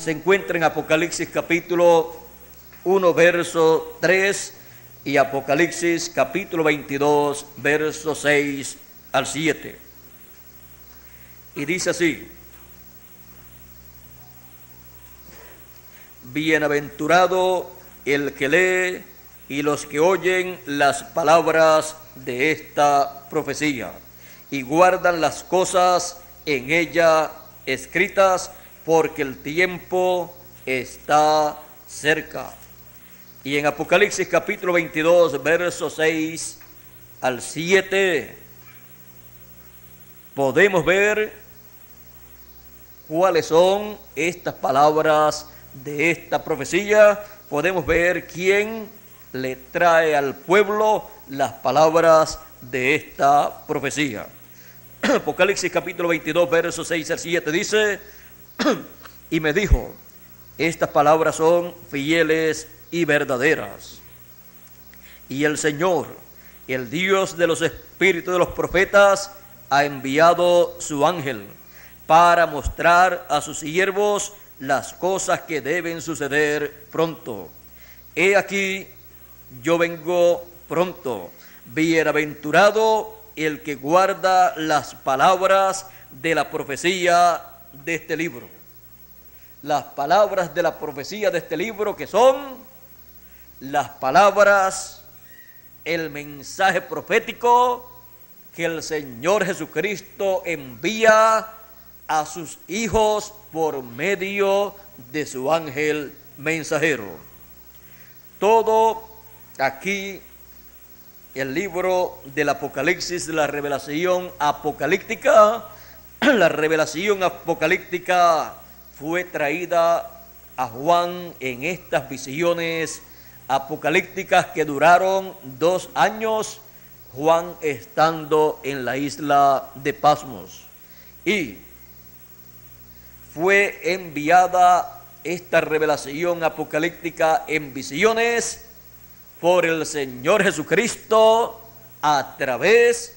se encuentra en Apocalipsis capítulo 1, verso 3 y Apocalipsis capítulo 22, verso 6 al 7. Y dice así: Bienaventurado el que lee y los que oyen las palabras de esta profecía y guardan las cosas en ella escritas, porque el tiempo está cerca. Y en Apocalipsis capítulo 22, versos 6 al 7, podemos ver cuáles son estas palabras de esta profecía. Podemos ver quién le trae al pueblo las palabras de esta profecía. Apocalipsis capítulo 22, versos 6 al 7 dice: y me dijo, estas palabras son fieles y verdaderas. Y el Señor, el Dios de los espíritus de los profetas, ha enviado su ángel para mostrar a sus siervos las cosas que deben suceder pronto. He aquí, yo vengo pronto. Bienaventurado el que guarda las palabras de la profecía de este libro. Las palabras de la profecía de este libro, que son las palabras, el mensaje profético que el Señor Jesucristo envía a sus hijos por medio de su ángel mensajero. Todo aquí, el libro del Apocalipsis, la revelación apocalíptica, la revelación apocalíptica fue traída a Juan en estas visiones apocalípticas que duraron 2 años, Juan estando en la isla de Patmos. Y fue enviada esta revelación apocalíptica en visiones por el Señor Jesucristo a través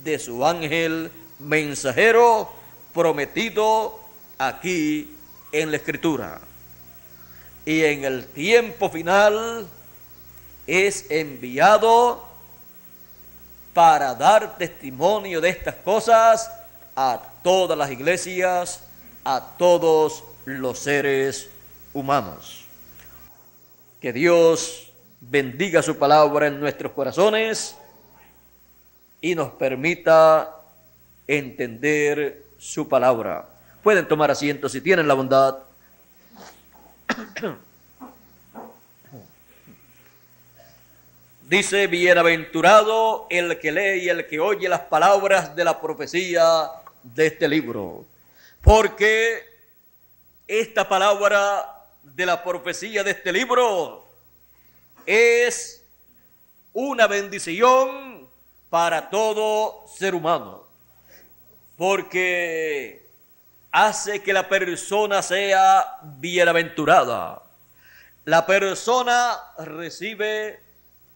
de su ángel mensajero prometido aquí en la Escritura. Y en el tiempo final es enviado para dar testimonio de estas cosas a todas las iglesias, a todos los seres humanos. Que Dios bendiga su palabra en nuestros corazones y nos permita entender su palabra. Pueden tomar asiento si tienen la bondad. Dice: bienaventurado el que lee y el que oye las palabras de la profecía de este libro, porque esta palabra de la profecía de este libro es una bendición para todo ser humano, porque hace que la persona sea bienaventurada. La persona recibe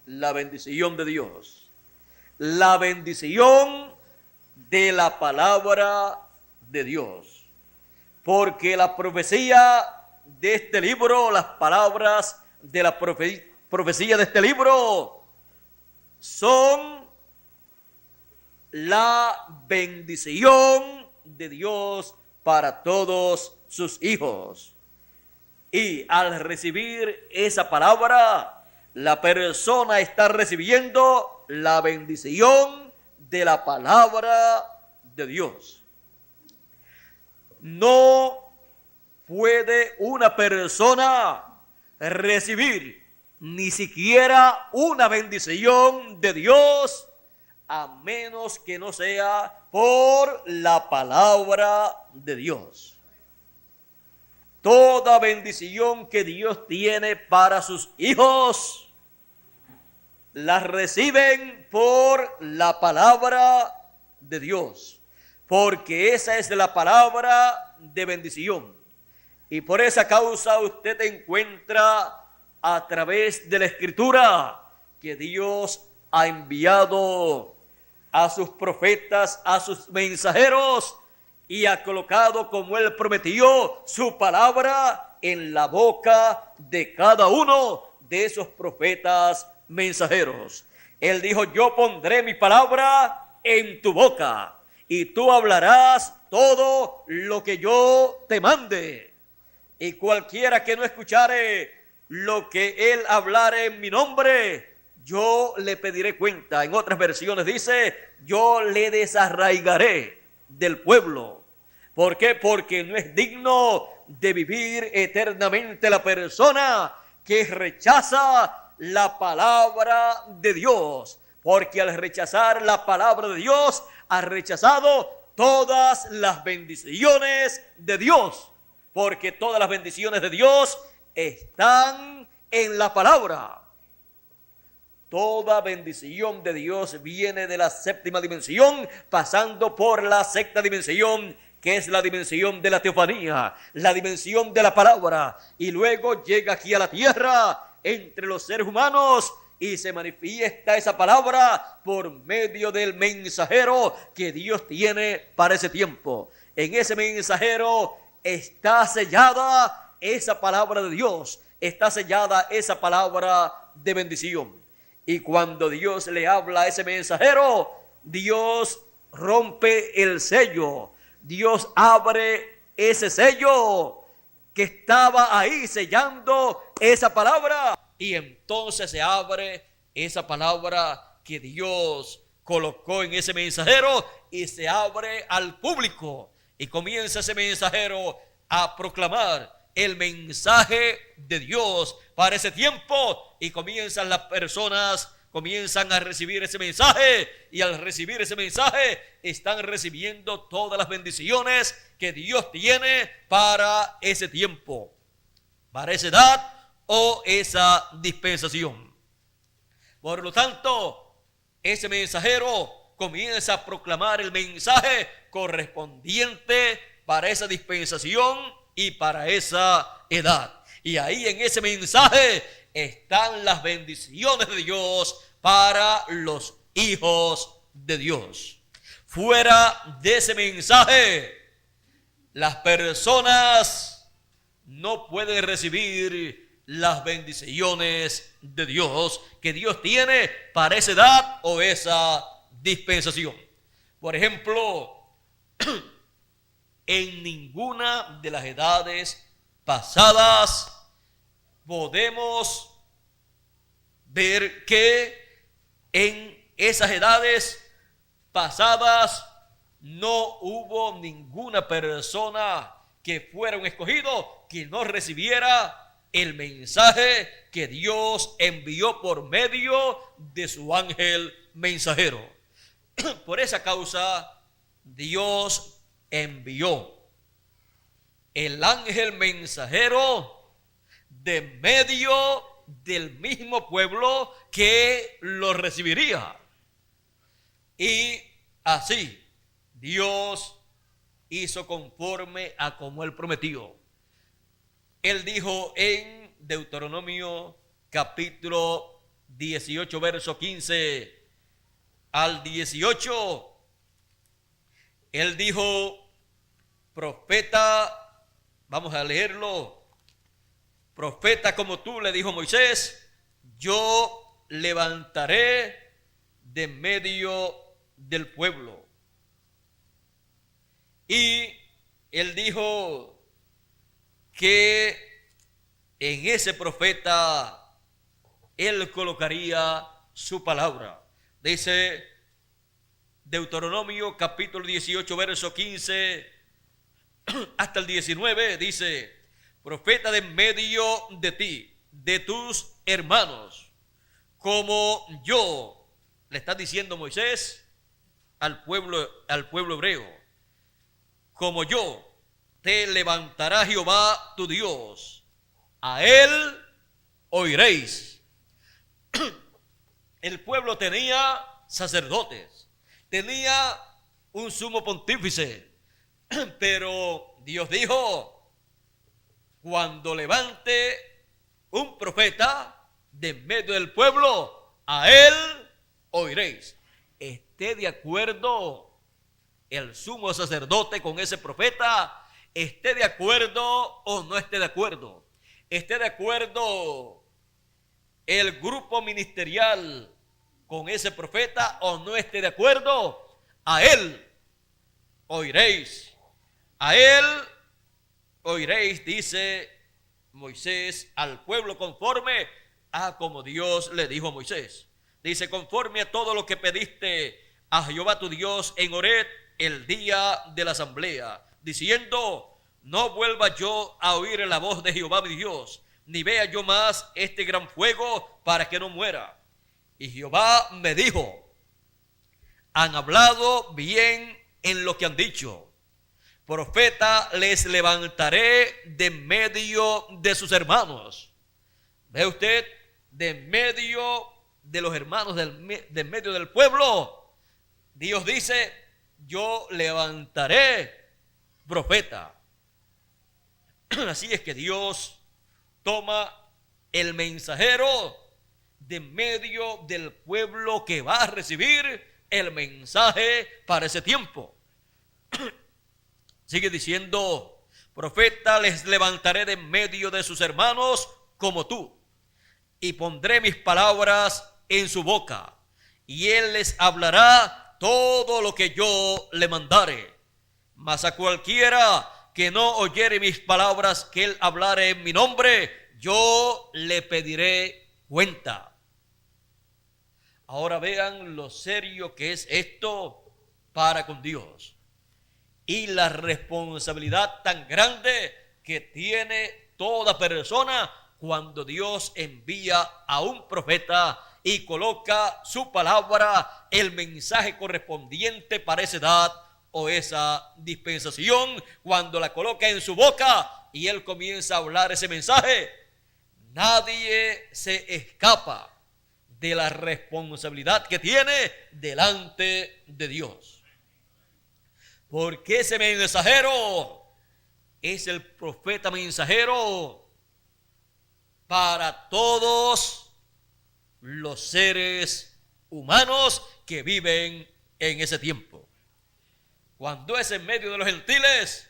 la bendición de Dios, la bendición de la palabra de Dios, porque la profecía de este libro, las palabras de la profecía de este libro son la bendición de Dios para todos sus hijos. Y al recibir esa palabra, la persona está recibiendo la bendición de la palabra de Dios. No puede una persona recibir ni siquiera una bendición de Dios a menos que no sea por la palabra de Dios. Toda bendición que Dios tiene para sus hijos la reciben por la palabra de Dios, porque esa es la palabra de bendición. Y por esa causa usted encuentra a través de la Escritura que Dios ha enviado a sus profetas, a sus mensajeros, y ha colocado, como Él prometió, su palabra en la boca de cada uno de esos profetas mensajeros. Él dijo: yo pondré mi palabra en tu boca y tú hablarás todo lo que yo te mande. Y cualquiera que no escuchare lo que él hablare en mi nombre, yo le pediré cuenta. En otras versiones dice: yo le desarraigaré del pueblo. ¿Por qué? Porque no es digno de vivir eternamente la persona que rechaza la palabra de Dios. Porque al rechazar la palabra de Dios, ha rechazado todas las bendiciones de Dios. Porque todas las bendiciones de Dios están en la palabra. Toda bendición de Dios viene de la séptima dimensión, pasando por la sexta dimensión, que es la dimensión de la teofanía, la dimensión de la palabra, y luego llega aquí a la tierra entre los seres humanos y se manifiesta esa palabra por medio del mensajero que Dios tiene para ese tiempo. En ese mensajero está sellada esa palabra de Dios, está sellada esa palabra de bendición. Y cuando Dios le habla a ese mensajero, Dios rompe el sello. Dios abre ese sello que estaba ahí sellando esa palabra. Y entonces se abre esa palabra que Dios colocó en ese mensajero y se abre al público. Y comienza ese mensajero a proclamar el mensaje de Dios para ese tiempo, y comienzan las personas, comienzan a recibir ese mensaje, y al recibir ese mensaje están recibiendo todas las bendiciones que Dios tiene para ese tiempo, para esa edad o esa dispensación. Por lo tanto, ese mensajero comienza a proclamar el mensaje correspondiente para esa dispensación y para esa edad. Y ahí en ese mensaje están las bendiciones de Dios para los hijos de Dios. Fuera de ese mensaje, las personas no pueden recibir las bendiciones de Dios que Dios tiene para esa edad o esa dispensación. Por ejemplo, en ninguna de las edades pasadas podemos ver que en esas edades pasadas no hubo ninguna persona que fuera un escogido que no recibiera el mensaje que Dios envió por medio de su ángel mensajero. Por esa causa, Dios envió el ángel mensajero de medio del mismo pueblo que lo recibiría. Y así Dios hizo conforme a como él prometió. Él dijo en Deuteronomio capítulo 18, verso 15 al 18, él dijo: profeta, vamos a leerlo, profeta como tú, le dijo Moisés, yo levantaré de medio del pueblo. Y él dijo que en ese profeta él colocaría su palabra. Dice Deuteronomio capítulo 18, verso 15 hasta el 19, dice: profeta de medio de ti, de tus hermanos, como yo, le está diciendo Moisés al pueblo hebreo, como yo te levantará Jehová tu Dios, a él oiréis. El pueblo tenía sacerdotes, tenía un sumo pontífice, pero Dios dijo: cuando levante un profeta de medio del pueblo, a él oiréis. Esté de acuerdo el sumo sacerdote con ese profeta, esté de acuerdo o no esté de acuerdo, esté de acuerdo el grupo ministerial con ese profeta o no esté de acuerdo, a él oiréis. A él oiréis, dice Moisés, al pueblo conforme a como Dios le dijo a Moisés. Dice, conforme a todo lo que pediste a Jehová tu Dios en Horeb el día de la asamblea, diciendo, no vuelva yo a oír la voz de Jehová mi Dios, ni vea yo más este gran fuego para que no muera. Y Jehová me dijo, han hablado bien en lo que han dicho. Profeta les levantaré de medio de sus hermanos. ¿Ve usted? De medio de los hermanos, de medio del pueblo. Dios dice, yo levantaré profeta. Así es que Dios toma el mensajero de medio del pueblo que va a recibir el mensaje para ese tiempo. Sigue diciendo, profeta les levantaré de medio de sus hermanos como tú, y pondré mis palabras en su boca, y él les hablará todo lo que yo le mandare. Mas a cualquiera que no oyere mis palabras que él hablare en mi nombre, yo le pediré cuenta. Ahora vean lo serio que es esto para con Dios y la responsabilidad tan grande que tiene toda persona cuando Dios envía a un profeta y coloca su palabra, el mensaje correspondiente para esa edad o esa dispensación, cuando la coloca en su boca y él comienza a hablar ese mensaje. Nadie se escapa de la responsabilidad que tiene delante de Dios. Porque ese mensajero es el profeta mensajero para todos los seres humanos que viven en ese tiempo. Cuando es en medio de los gentiles,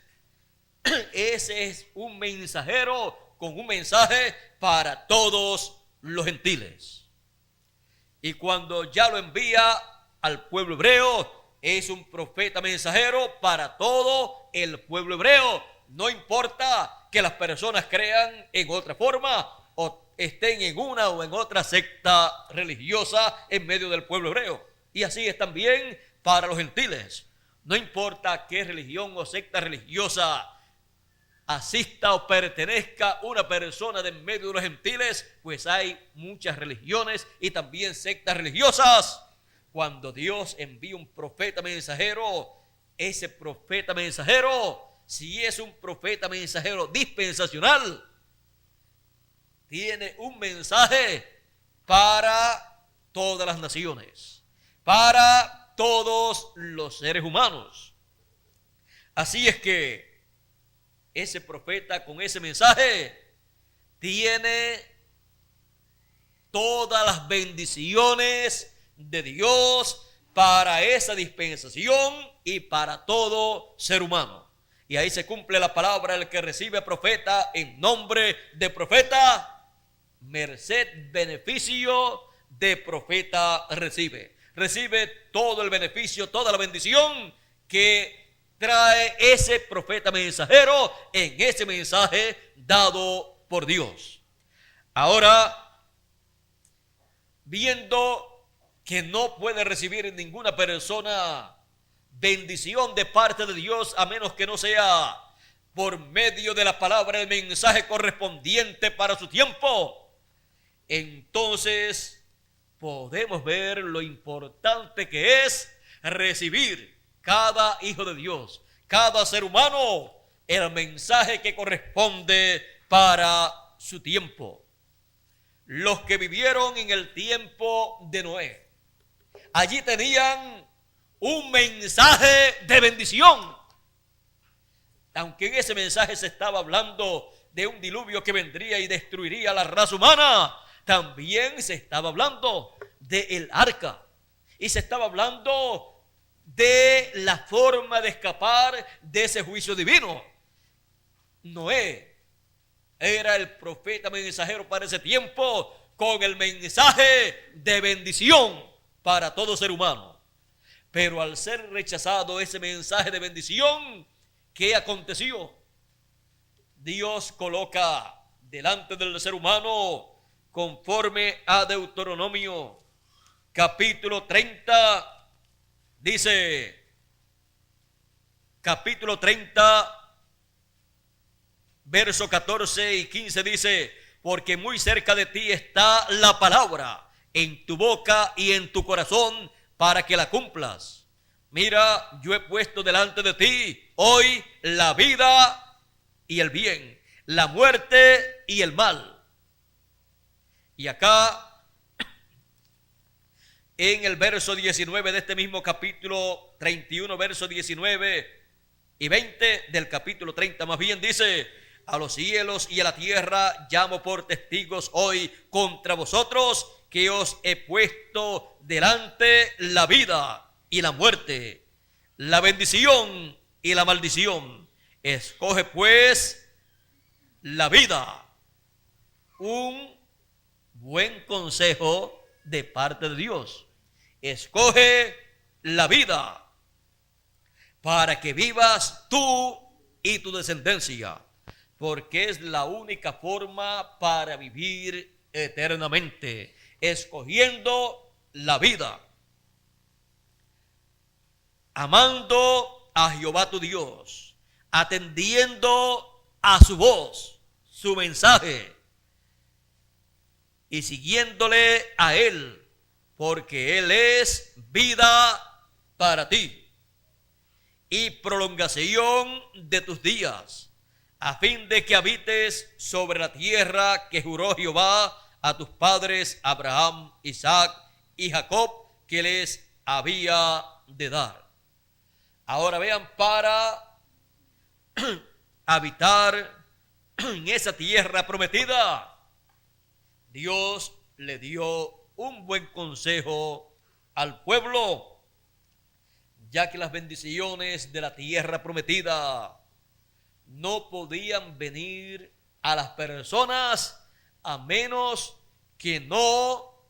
ese es un mensajero con un mensaje para todos los gentiles. Y cuando ya lo envía al pueblo hebreo, es un profeta mensajero para todo el pueblo hebreo. No importa que las personas crean en otra forma o estén en una o en otra secta religiosa en medio del pueblo hebreo. Y así es también para los gentiles. No importa qué religión o secta religiosa asista o pertenezca una persona de en medio de los gentiles, pues hay muchas religiones y también sectas religiosas. Cuando Dios envía un profeta mensajero, ese profeta mensajero, si es un profeta mensajero dispensacional, tiene un mensaje para todas las naciones, para todos los seres humanos. Así es que ese profeta con ese mensaje tiene todas las bendiciones de Dios para esa dispensación y para todo ser humano. Y ahí se cumple la palabra: el que recibe profeta en nombre de profeta, merced, beneficio de profeta recibe. Recibe todo el beneficio, toda la bendición que trae ese profeta mensajero en ese mensaje dado por Dios. Ahora, viendo que no puede recibir ninguna persona bendición de parte de Dios a menos que no sea por medio de la palabra, el mensaje correspondiente para su tiempo, entonces podemos ver lo importante que es recibir cada hijo de Dios, cada ser humano, el mensaje que corresponde para su tiempo. Los que vivieron en el tiempo de Noé, allí tenían un mensaje de bendición. Aunque en ese mensaje se estaba hablando de un diluvio que vendría y destruiría la raza humana, también se estaba hablando del arca. Y se estaba hablando de la forma de escapar de ese juicio divino, Noé era el profeta mensajero para ese tiempo, con el mensaje de bendición para todo ser humano. Pero al ser rechazado ese mensaje de bendición, ¿qué aconteció? Dios coloca delante del ser humano, conforme a Deuteronomio capítulo 30, dice, capítulo 30, verso 14 y 15 dice: porque muy cerca de ti está la palabra, en tu boca y en tu corazón, para que la cumplas. Mira, yo he puesto delante de ti hoy la vida y el bien, la muerte y el mal. Y acá, en el verso 19 de este mismo capítulo 31, verso 19 y 20 del capítulo 30, más bien dice: a los cielos y a la tierra llamo por testigos hoy contra vosotros, que os he puesto delante la vida y la muerte, la bendición y la maldición. Escoge pues la vida. Un buen consejo de parte de Dios. Escoge la vida para que vivas tú y tu descendencia, porque es la única forma para vivir eternamente, escogiendo la vida, amando a Jehová tu Dios, atendiendo a su voz, su mensaje, y siguiéndole a Él, porque Él es vida para ti y prolongación de tus días, a fin de que habites sobre la tierra que juró Jehová a tus padres Abraham, Isaac y Jacob, que les había de dar. Ahora vean, para habitar en esa tierra prometida, Dios le dio un buen consejo al pueblo, ya que las bendiciones de la tierra prometida no podían venir a las personas a menos que no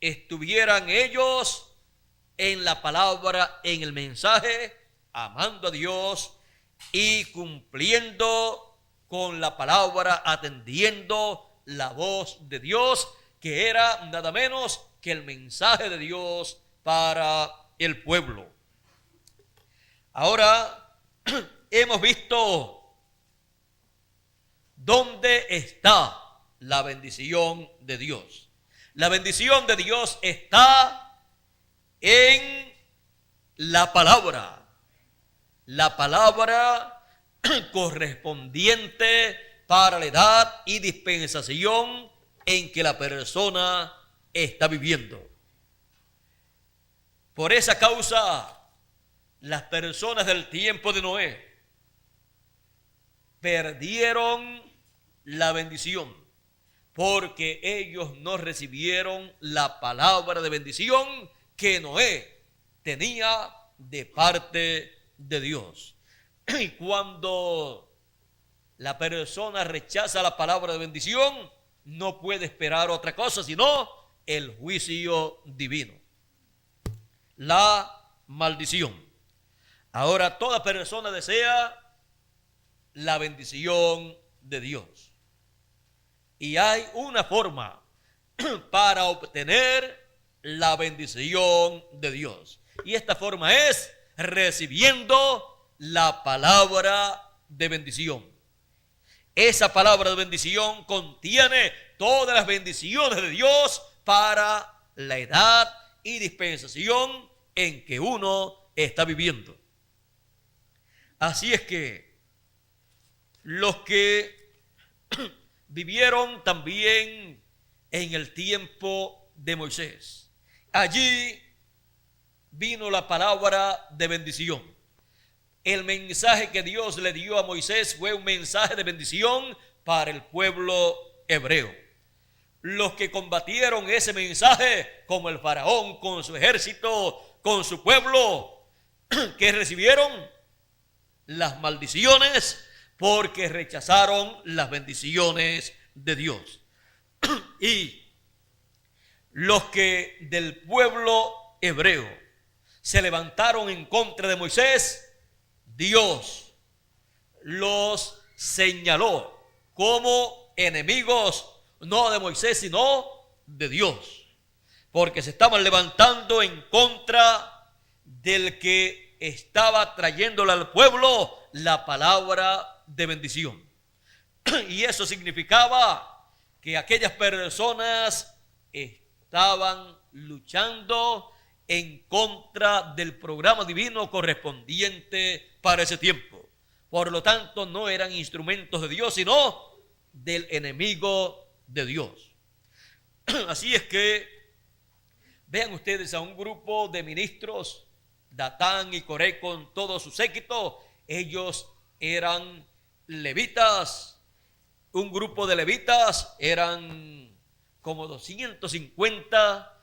estuvieran ellos en la palabra, en el mensaje, amando a Dios y cumpliendo con la palabra, atendiendo la voz de Dios, que era nada menos que el mensaje de Dios para el pueblo. Ahora hemos visto dónde está la bendición de Dios. La bendición de Dios está en la palabra correspondiente para la edad y dispensación en que la persona está viviendo. Por esa causa, las personas del tiempo de Noé perdieron la bendición, porque ellos no recibieron la palabra de bendición que Noé tenía de parte de Dios. Y cuando la persona rechaza la palabra de bendición, no puede esperar otra cosa sino el juicio divino, la maldición. Ahora toda persona desea la bendición de Dios, y hay una forma para obtener la bendición de Dios, y esta forma es recibiendo la palabra de bendición. Esa palabra de bendición contiene todas las bendiciones de Dios para la edad y dispensación en que uno está viviendo. Así es que los que vivieron también en el tiempo de Moisés, allí vino la palabra de bendición. El mensaje que Dios le dio a Moisés fue un mensaje de bendición para el pueblo hebreo. Los que combatieron ese mensaje, como el faraón con su ejército, con su pueblo, que recibieron las maldiciones, porque rechazaron las bendiciones de Dios. Y los que del pueblo hebreo se levantaron en contra de Moisés, Dios los señaló como enemigos, no de Moisés, sino de Dios, porque se estaban levantando en contra del que estaba trayéndole al pueblo la palabra de bendición. Y eso significaba que aquellas personas estaban luchando en contra del programa divino correspondiente para ese tiempo. Por lo tanto, no eran instrumentos de Dios, sino del enemigo de Dios. Así es que vean ustedes a un grupo de ministros, Datán y Coré con todo su séquito. Ellos eran levitas. Un grupo de levitas eran como 250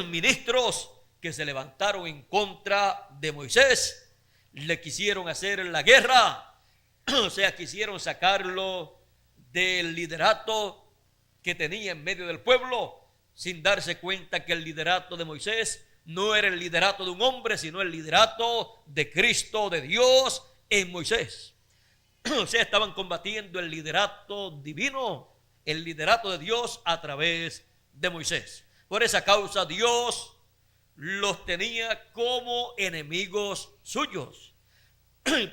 ministros que se levantaron en contra de Moisés. Le quisieron hacer la guerra, o sea, quisieron sacarlo del liderato que tenía en medio del pueblo, sin darse cuenta que el liderato de Moisés no era el liderato de un hombre, sino el liderato de Cristo, de Dios en Moisés. O sea, estaban combatiendo el liderato divino, el liderato de Dios a través de Moisés. Por esa causa Dios los tenía como enemigos suyos.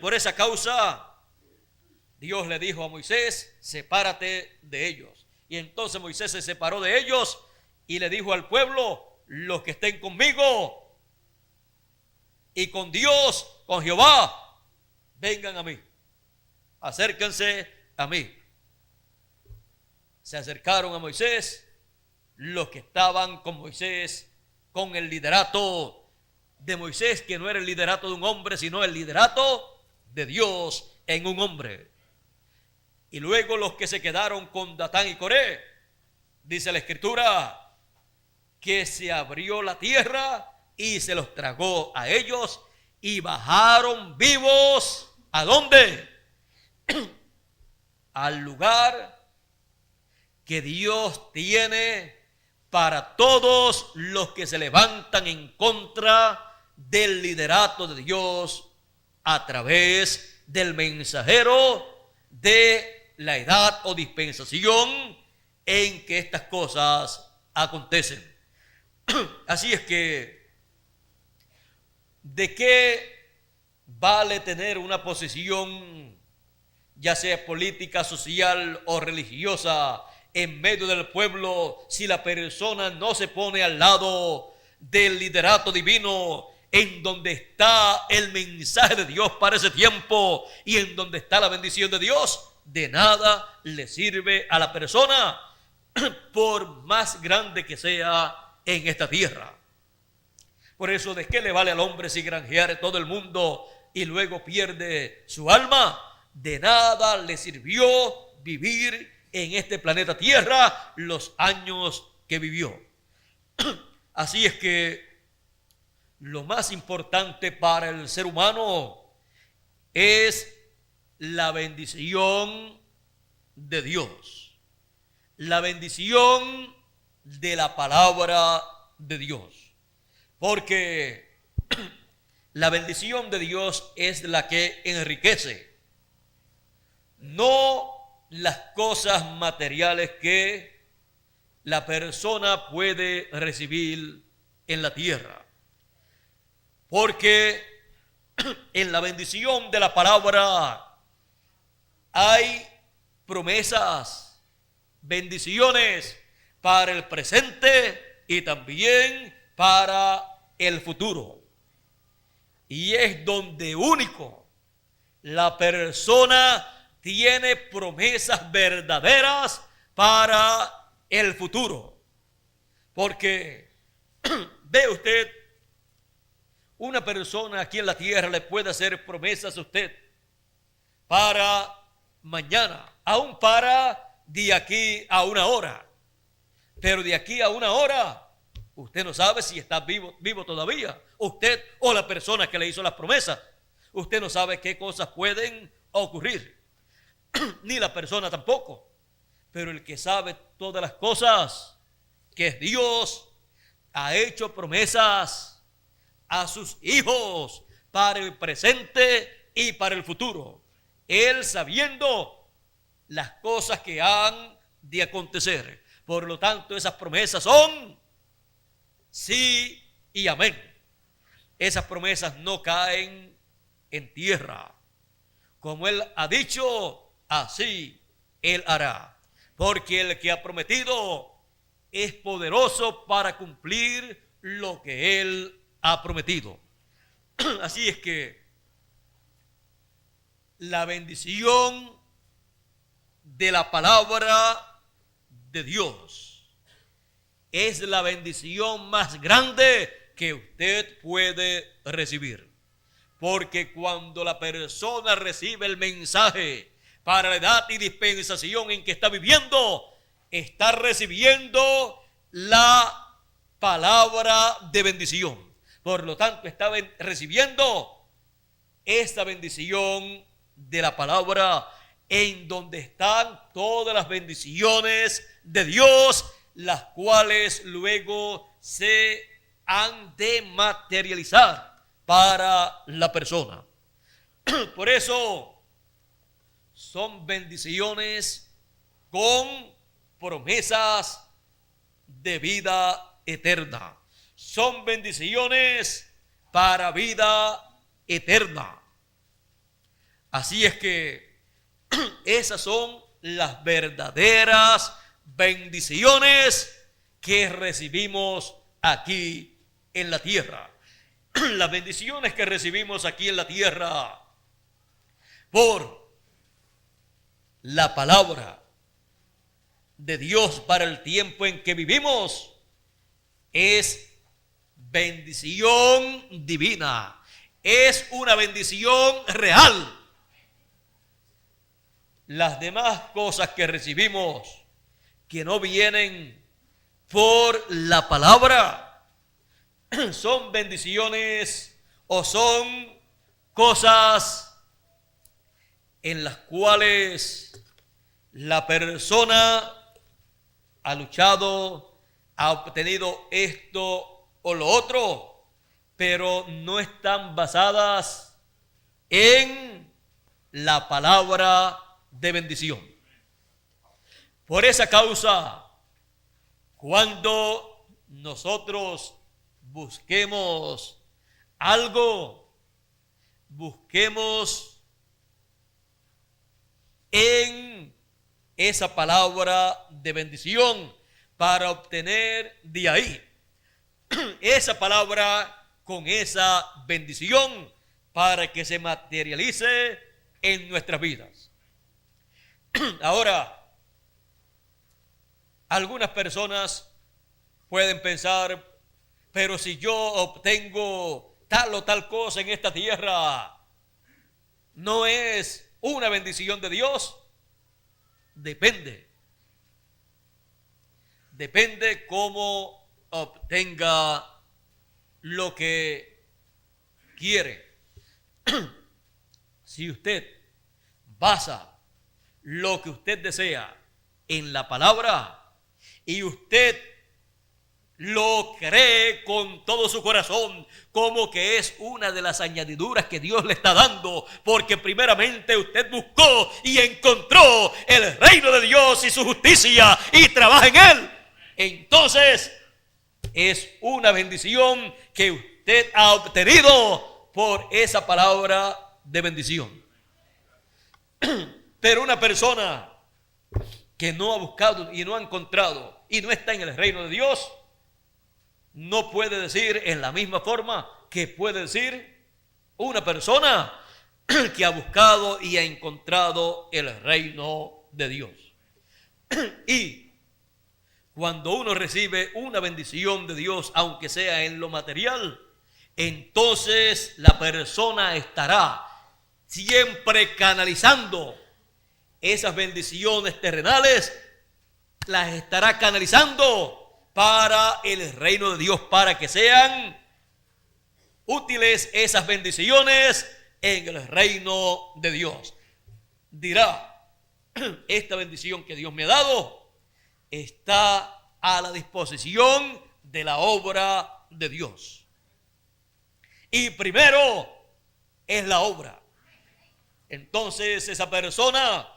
Por esa causa Dios le dijo a Moisés: sepárate de ellos. Y entonces Moisés se separó de ellos y le dijo al pueblo: los que estén conmigo y con Dios, con Jehová, vengan a mí, acérquense a mí. Se acercaron a Moisés los que estaban con Moisés, con el liderato de Moisés, que no era el liderato de un hombre, sino el liderato de Dios en un hombre. Y luego los que se quedaron con Datán y Coré, dice la Escritura, que se abrió la tierra y se los tragó a ellos, y bajaron vivos, ¿a dónde? Al lugar que Dios tiene para todos los que se levantan en contra del liderato de Dios a través del mensajero de la edad o dispensación en que estas cosas acontecen. Así es que, ¿de qué vale tener una posición, ya sea política, social o religiosa, en medio del pueblo, si la persona no se pone al lado del liderato divino, en donde está el mensaje de Dios para ese tiempo y en donde está la bendición de Dios? De nada le sirve a la persona, por más grande que sea en esta tierra. Por eso, ¿de qué le vale al hombre si granjeare todo el mundo y luego pierde su alma? De nada le sirvió vivir en este planeta Tierra los años que vivió. Así es que lo más importante para el ser humano es la bendición de Dios, la bendición de la palabra de Dios, porque la bendición de Dios es la que enriquece, no las cosas materiales que la persona puede recibir en la tierra. Porque en la bendición de la palabra hay promesas, bendiciones para el presente y también para el futuro. Y es donde único la persona tiene promesas verdaderas para el futuro. Porque ve usted, una persona aquí en la tierra le puede hacer promesas a usted para mañana, aún para de aquí a una hora. Pero de aquí a una hora, usted no sabe si está vivo todavía. Usted o la persona que le hizo las promesas. Usted no sabe qué cosas pueden ocurrir. ni la persona tampoco. Pero el que sabe todas las cosas, que es Dios, ha hecho promesas a sus hijos para el presente y para el futuro. Él sabiendo las cosas que han de acontecer. Por lo tanto, esas promesas son sí y amén. Esas promesas no caen en tierra. Como Él ha dicho, así Él hará. Porque el que ha prometido es poderoso para cumplir lo que Él ha prometido. Así es que la bendición de la palabra de Dios es la bendición más grande que usted puede recibir. Porque cuando la persona recibe el mensaje para la edad y dispensación en que está viviendo, está recibiendo la palabra de bendición. Por lo tanto, está recibiendo esta bendición de la palabra, en donde están todas las bendiciones de Dios, las cuales luego se han de materializar para la persona. Por eso son bendiciones con promesas de vida eterna. Son bendiciones para vida eterna. Así es que esas son las verdaderas bendiciones que recibimos aquí en la tierra. Las bendiciones que recibimos aquí en la tierra por la palabra de Dios para el tiempo en que vivimos es bendición divina, es una bendición real. Las demás cosas que recibimos que no vienen por la palabra son bendiciones o son cosas en las cuales la persona ha luchado, ha obtenido esto o lo otro, pero no están basadas en la palabra de bendición. Por esa causa, cuando nosotros busquemos algo, busquemos en esa palabra de bendición para obtener de ahí esa palabra con esa bendición para que se materialice en nuestras vidas. Ahora, algunas personas pueden pensar, pero si yo obtengo tal o tal cosa en esta tierra, ¿no es una bendición de Dios? Depende. Depende cómo obtenga lo que quiere. Si usted basa lo que usted desea en la palabra y usted lo cree con todo su corazón como que es una de las añadiduras que Dios le está dando, porque primeramente usted buscó y encontró el reino de Dios y su justicia y trabaja en él, entonces es una bendición que usted ha obtenido por esa palabra de bendición. Pero una persona que no ha buscado y no ha encontrado y no está en el reino de Dios, no puede decir en la misma forma que puede decir una persona que ha buscado y ha encontrado el reino de Dios. Y cuando uno recibe una bendición de Dios, aunque sea en lo material, entonces la persona estará siempre canalizando esas bendiciones terrenales, las estará canalizando para el reino de Dios, para que sean útiles esas bendiciones en el reino de Dios. Dirá, esta bendición que Dios me ha dado está a la disposición de la obra de Dios. Y primero es la obra. Entonces esa persona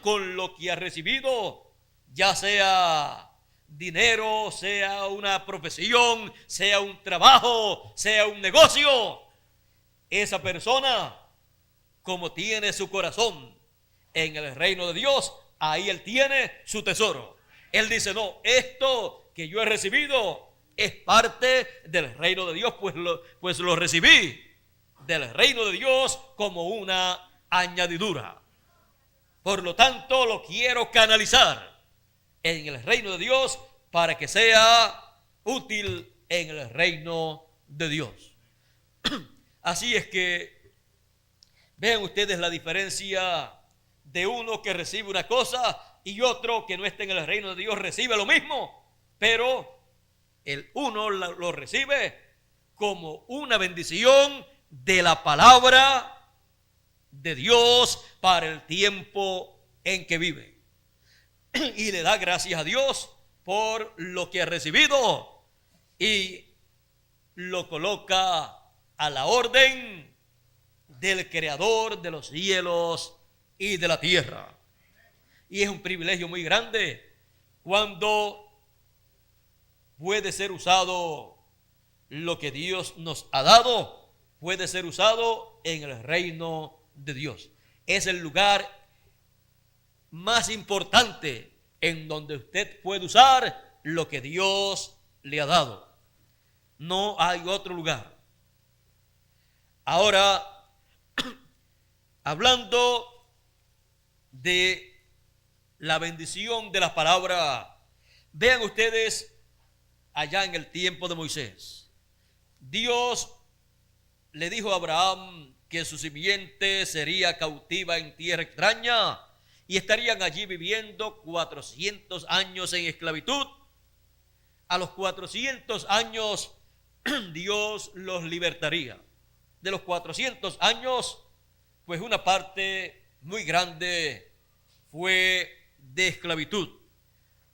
con lo que ha recibido, ya sea dinero, sea una profesión, sea un trabajo, sea un negocio, esa persona, como tiene su corazón en el reino de Dios, ahí él tiene su tesoro. Él dice, no, esto que yo he recibido es parte del reino de Dios, pues lo recibí del reino de Dios como una añadidura. Por lo tanto, lo quiero canalizar en el reino de Dios para que sea útil en el reino de Dios. Así es que vean ustedes la diferencia de uno que recibe una cosa y otro que no está en el reino de Dios recibe lo mismo, pero el uno lo recibe como una bendición de la palabra de Dios para el tiempo en que vive. Y le da gracias a Dios por lo que ha recibido y lo coloca a la orden del Creador de los cielos y de la tierra. Y es un privilegio muy grande cuando puede ser usado lo que Dios nos ha dado, puede ser usado en el reino de Dios. Es el lugar más importante en donde usted puede usar lo que Dios le ha dado. No hay otro lugar. Ahora, hablando de la bendición de la palabra, vean ustedes allá en el tiempo de Moisés. Dios le dijo a Abraham que su simiente sería cautiva en tierra extraña y estarían allí viviendo 400 años en esclavitud. A los 400 años Dios los libertaría. De los 400 años, pues una parte muy grande fue de esclavitud.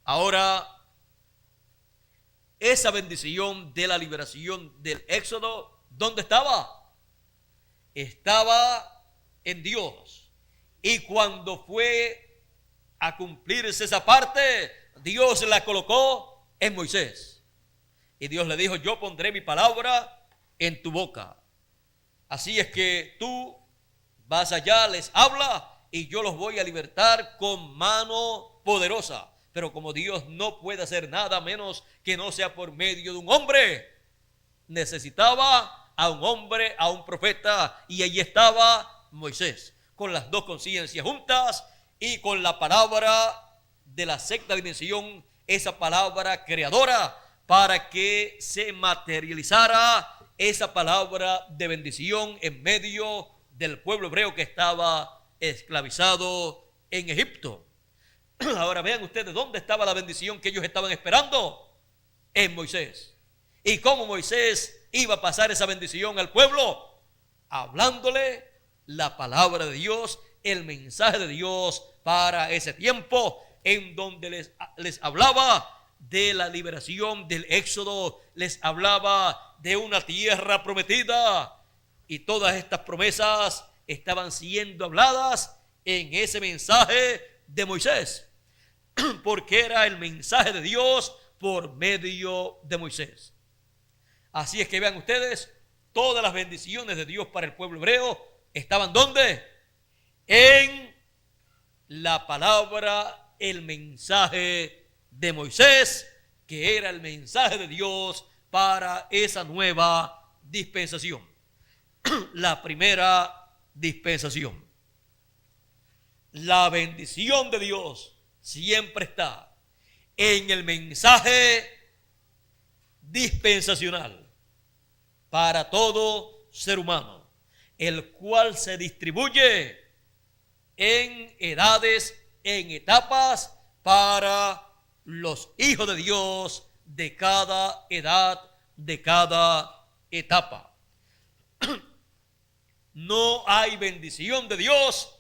Ahora, esa bendición de la liberación del Éxodo, ¿dónde estaba? Estaba en Dios. Y cuando fue a cumplirse esa parte, Dios la colocó en Moisés. Y Dios le dijo, yo pondré mi palabra en tu boca. Así es que tú vas allá, les habla y yo los voy a libertar con mano poderosa. Pero como Dios no puede hacer nada menos que no sea por medio de un hombre, necesitaba a un hombre, a un profeta, y allí estaba Moisés, con las dos conciencias juntas y con la palabra de la sexta dimensión, esa palabra creadora, para que se materializara esa palabra de bendición en medio del pueblo hebreo que estaba esclavizado en Egipto. Ahora vean ustedes dónde estaba la bendición que ellos estaban esperando, en Moisés. Y cómo Moisés iba a pasar esa bendición al pueblo, hablándole la palabra de Dios, el mensaje de Dios para ese tiempo, en donde les hablaba de la liberación del Éxodo, les hablaba de una tierra prometida, y todas estas promesas estaban siendo habladas en ese mensaje de Moisés, porque era el mensaje de Dios por medio de Moisés. Así es que vean ustedes, todas las bendiciones de Dios para el pueblo hebreo estaban ¿dónde? En la palabra, el mensaje de Moisés, que era el mensaje de Dios para esa nueva dispensación. La primera dispensación. La bendición de Dios siempre está en el mensaje dispensacional para todo ser humano, el cual se distribuye en edades, en etapas para los hijos de Dios de cada edad, de cada etapa. No hay bendición de Dios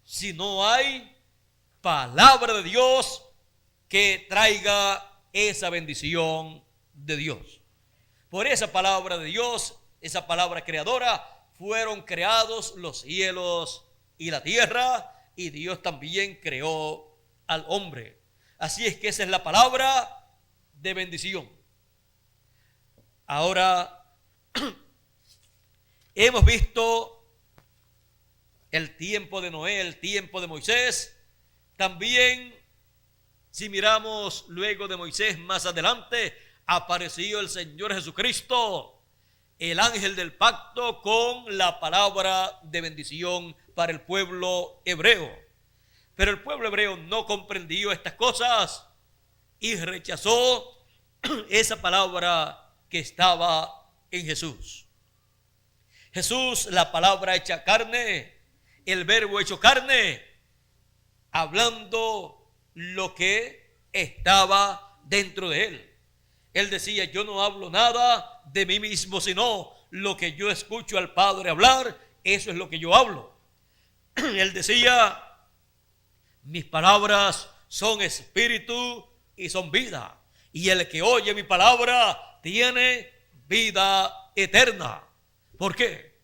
si no hay palabra de Dios que traiga esa bendición de Dios. Por esa palabra de Dios, esa palabra creadora, fueron creados los cielos y la tierra, y Dios también creó al hombre. Así es que esa es la palabra de bendición. Ahora, hemos visto el tiempo de Noé, el tiempo de Moisés. También, si miramos luego de Moisés más adelante, apareció el Señor Jesucristo, el ángel del pacto, con la palabra de bendición para el pueblo hebreo. Pero el pueblo hebreo no comprendió estas cosas y rechazó esa palabra que estaba en Jesús. Jesús, la palabra hecha carne, el verbo hecho carne, hablando lo que estaba dentro de él. Él decía: yo no hablo nada de mí mismo, sino lo que yo escucho al Padre hablar, eso es lo que yo hablo. Él decía: mis palabras son espíritu y son vida, y el que oye mi palabra tiene vida eterna. ¿Por qué?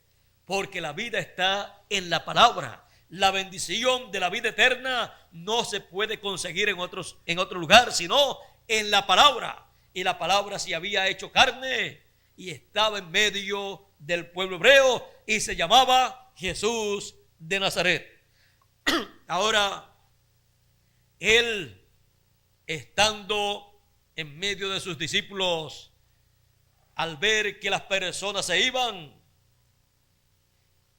Porque la vida está en la palabra. La bendición de la vida eterna no se puede conseguir en otro lugar, sino en la palabra. Y la palabra se había hecho carne y estaba en medio del pueblo hebreo y se llamaba Jesús de Nazaret. Ahora, él, estando en medio de sus discípulos, al ver que las personas se iban,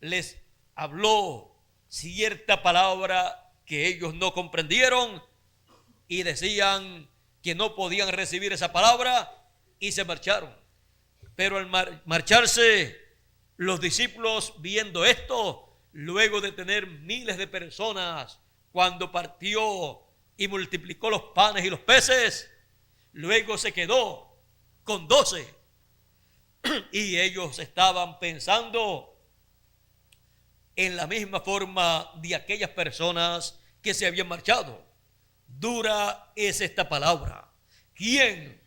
les habló cierta palabra que ellos no comprendieron y decían que no podían recibir esa palabra y se marcharon. Pero al marcharse, los discípulos, viendo esto, luego de tener miles de personas, cuando partió y multiplicó los panes y los peces, luego se quedó con 12. Y ellos estaban pensando en la misma forma de aquellas personas que se habían marchado. Dura es esta palabra, ¿quién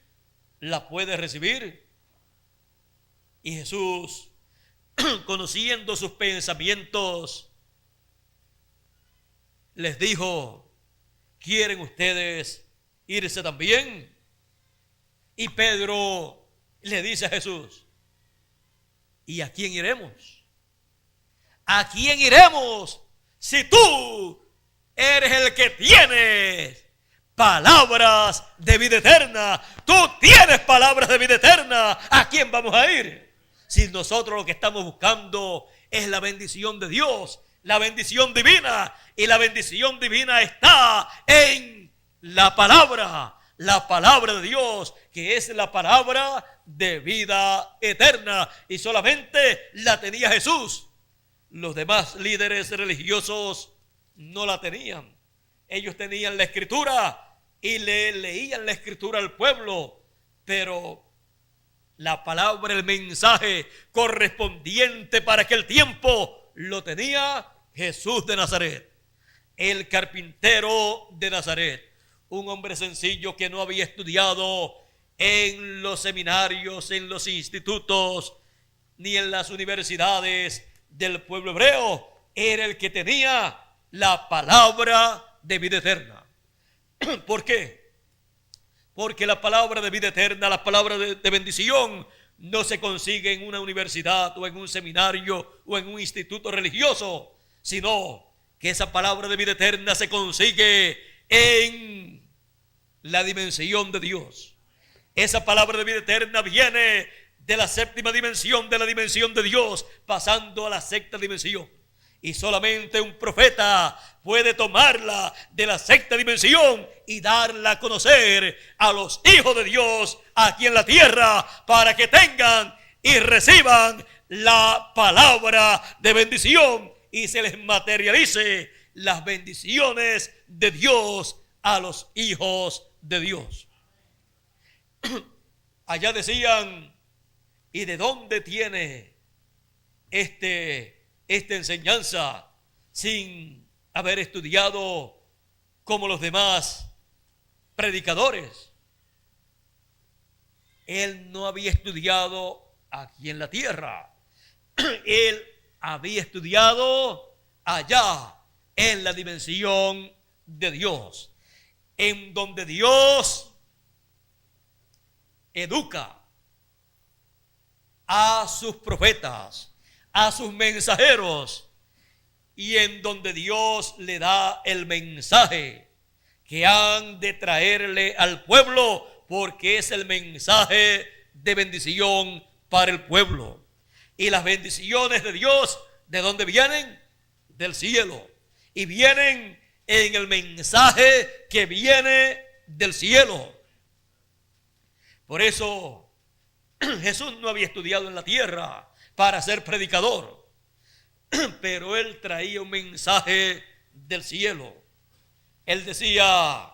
la puede recibir? Y Jesús, conociendo sus pensamientos, les dijo: ¿quieren ustedes irse también? Y Pedro le dice a Jesús: ¿y a quién iremos? ¿A quién iremos si tú eres el que tienes palabras de vida eterna? Tú tienes palabras de vida eterna. ¿A quién vamos a ir? Si nosotros lo que estamos buscando es la bendición de Dios, la bendición divina, y la bendición divina está en la palabra de Dios, que es la palabra de vida eterna, y solamente la tenía Jesús. Los demás líderes religiosos no la tenían. Ellos tenían la escritura y le leían la escritura al pueblo, pero la palabra, el mensaje correspondiente para aquel tiempo lo tenía Jesús de Nazaret, el carpintero de Nazaret, un hombre sencillo que no había estudiado en los seminarios, en los institutos, ni en las universidades del pueblo hebreo. Era el que tenía la palabra de vida eterna. ¿Por qué? Porque la palabra de vida eterna, la palabra de bendición, no se consigue en una universidad o en un seminario o en un instituto religioso, sino que esa palabra de vida eterna se consigue en la dimensión de Dios. Esa palabra de vida eterna viene de la séptima dimensión, de la dimensión de Dios, pasando a la sexta dimensión. Y solamente un profeta puede tomarla de la sexta dimensión y darla a conocer a los hijos de Dios aquí en la tierra, para que tengan y reciban la palabra de bendición y se les materialice las bendiciones de Dios a los hijos de Dios. Allá decían: ¿y de dónde tiene esta enseñanza sin haber estudiado como los demás predicadores. Él no había estudiado aquí en la tierra. Él había estudiado allá, en la dimensión de Dios, en donde Dios educa a sus profetas, a sus mensajeros, y en donde Dios le da el mensaje que han de traerle al pueblo, porque es el mensaje de bendición para el pueblo. Y las bendiciones de Dios, ¿de dónde vienen? Del cielo. Y vienen en el mensaje que viene del cielo. Por eso Jesús no había estudiado en la tierra para ser predicador, pero él traía un mensaje del cielo. Él decía: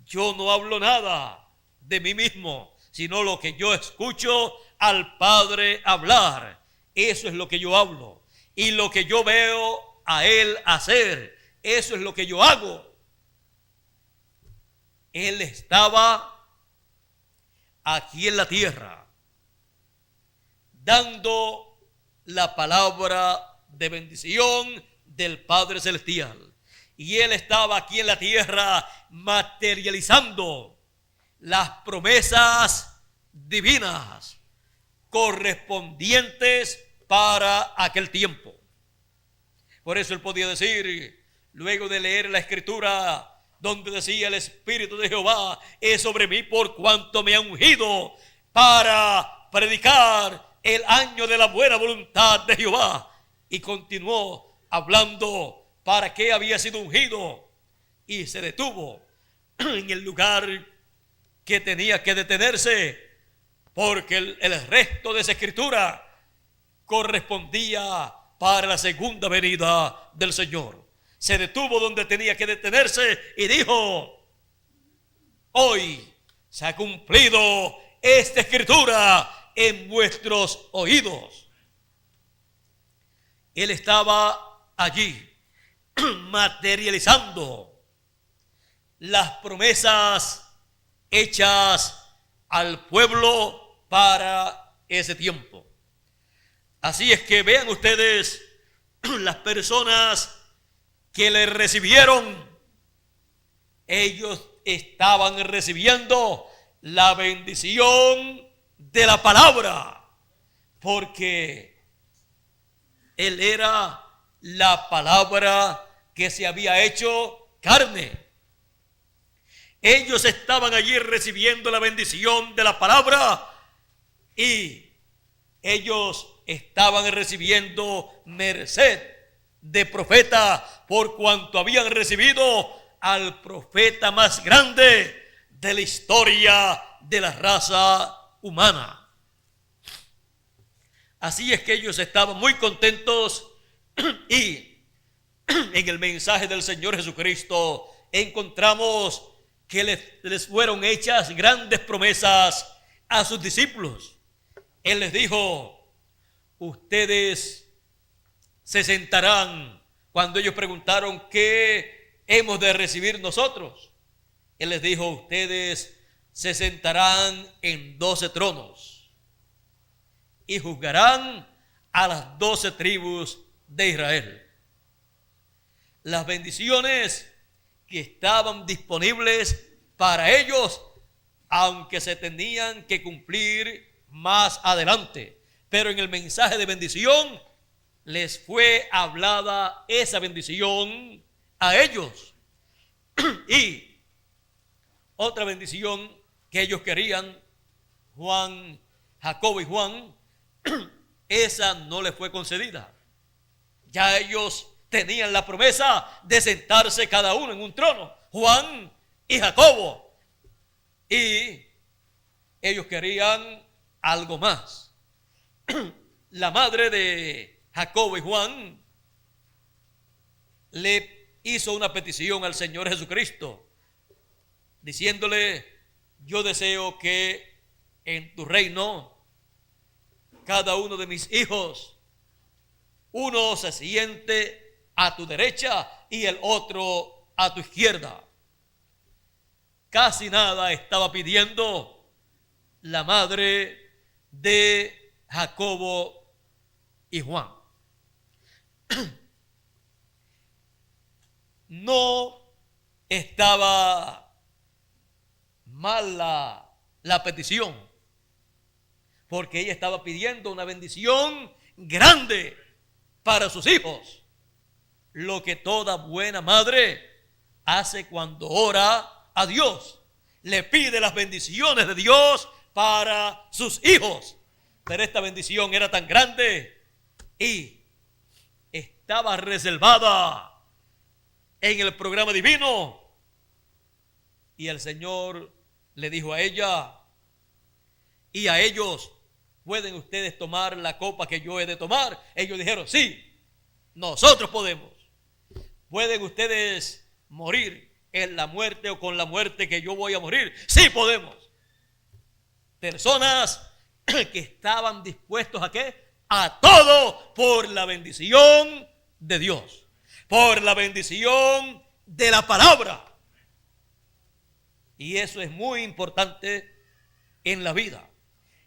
yo no hablo nada de mí mismo, sino lo que yo escucho al Padre hablar. Eso es lo que yo hablo. Y lo que yo veo a Él hacer, eso es lo que yo hago. Él estaba aquí en la tierra dando la palabra de bendición del Padre Celestial. Y Él estaba aquí en la tierra materializando las promesas divinas correspondientes para aquel tiempo. Por eso Él podía decir, luego de leer la Escritura, donde decía: el Espíritu de Jehová es sobre mí, por cuanto me ha ungido para predicar el año de la buena voluntad de Jehová. Y continuó hablando para qué había sido ungido, y se detuvo en el lugar que tenía que detenerse, porque el resto de esa Escritura correspondía para la segunda venida del Señor. Se detuvo donde tenía que detenerse y dijo: hoy se ha cumplido esta Escritura en vuestros oídos. Él estaba allí materializando las promesas hechas al pueblo para ese tiempo. Así es que vean ustedes, las personas que le recibieron, ellos estaban recibiendo la bendición de la palabra, porque Él era la palabra que se había hecho carne. Ellos estaban allí recibiendo la bendición de la palabra, y ellos estaban recibiendo merced de profeta, por cuanto habían recibido al profeta más grande de la historia de la raza humana. Así es que ellos estaban muy contentos, y en el mensaje del Señor Jesucristo encontramos que les fueron hechas grandes promesas a sus discípulos. Él les dijo: ustedes se sentarán. Cuando ellos preguntaron: ¿qué hemos de recibir nosotros? Él les dijo: ustedes se sentarán en 12 tronos y juzgarán a las 12 tribus de Israel. Las bendiciones que estaban disponibles para ellos, aunque se tenían que cumplir más adelante, pero en el mensaje de bendición les fue hablada esa bendición a ellos. Y otra bendición que ellos querían, Jacobo y Juan, esa no les fue concedida. Ya ellos tenían la promesa de sentarse cada uno en un trono, Juan y Jacobo, y ellos querían algo más. La madre de Jacobo y Juan le hizo una petición al Señor Jesucristo, diciéndole: yo deseo que en tu reino cada uno de mis hijos, uno se siente a tu derecha y el otro a tu izquierda. casi nada estaba pidiendo la madre de Jacobo y Juan. No estaba mal la petición, porque ella estaba pidiendo una bendición grande para sus hijos. Lo que toda buena madre hace cuando ora a Dios, le pide las bendiciones de Dios para sus hijos. Pero esta bendición era tan grande y estaba reservada en el programa divino. Y el Señor le dijo a ella y a ellos: ¿pueden ustedes tomar la copa que yo he de tomar? Ellos dijeron: sí, nosotros podemos. ¿Pueden ustedes morir en la muerte o con la muerte que yo voy a morir? Sí, podemos. Personas que estaban dispuestos ¿a qué? A todo por la bendición de Dios, por la bendición de la palabra. Y eso es muy importante en la vida,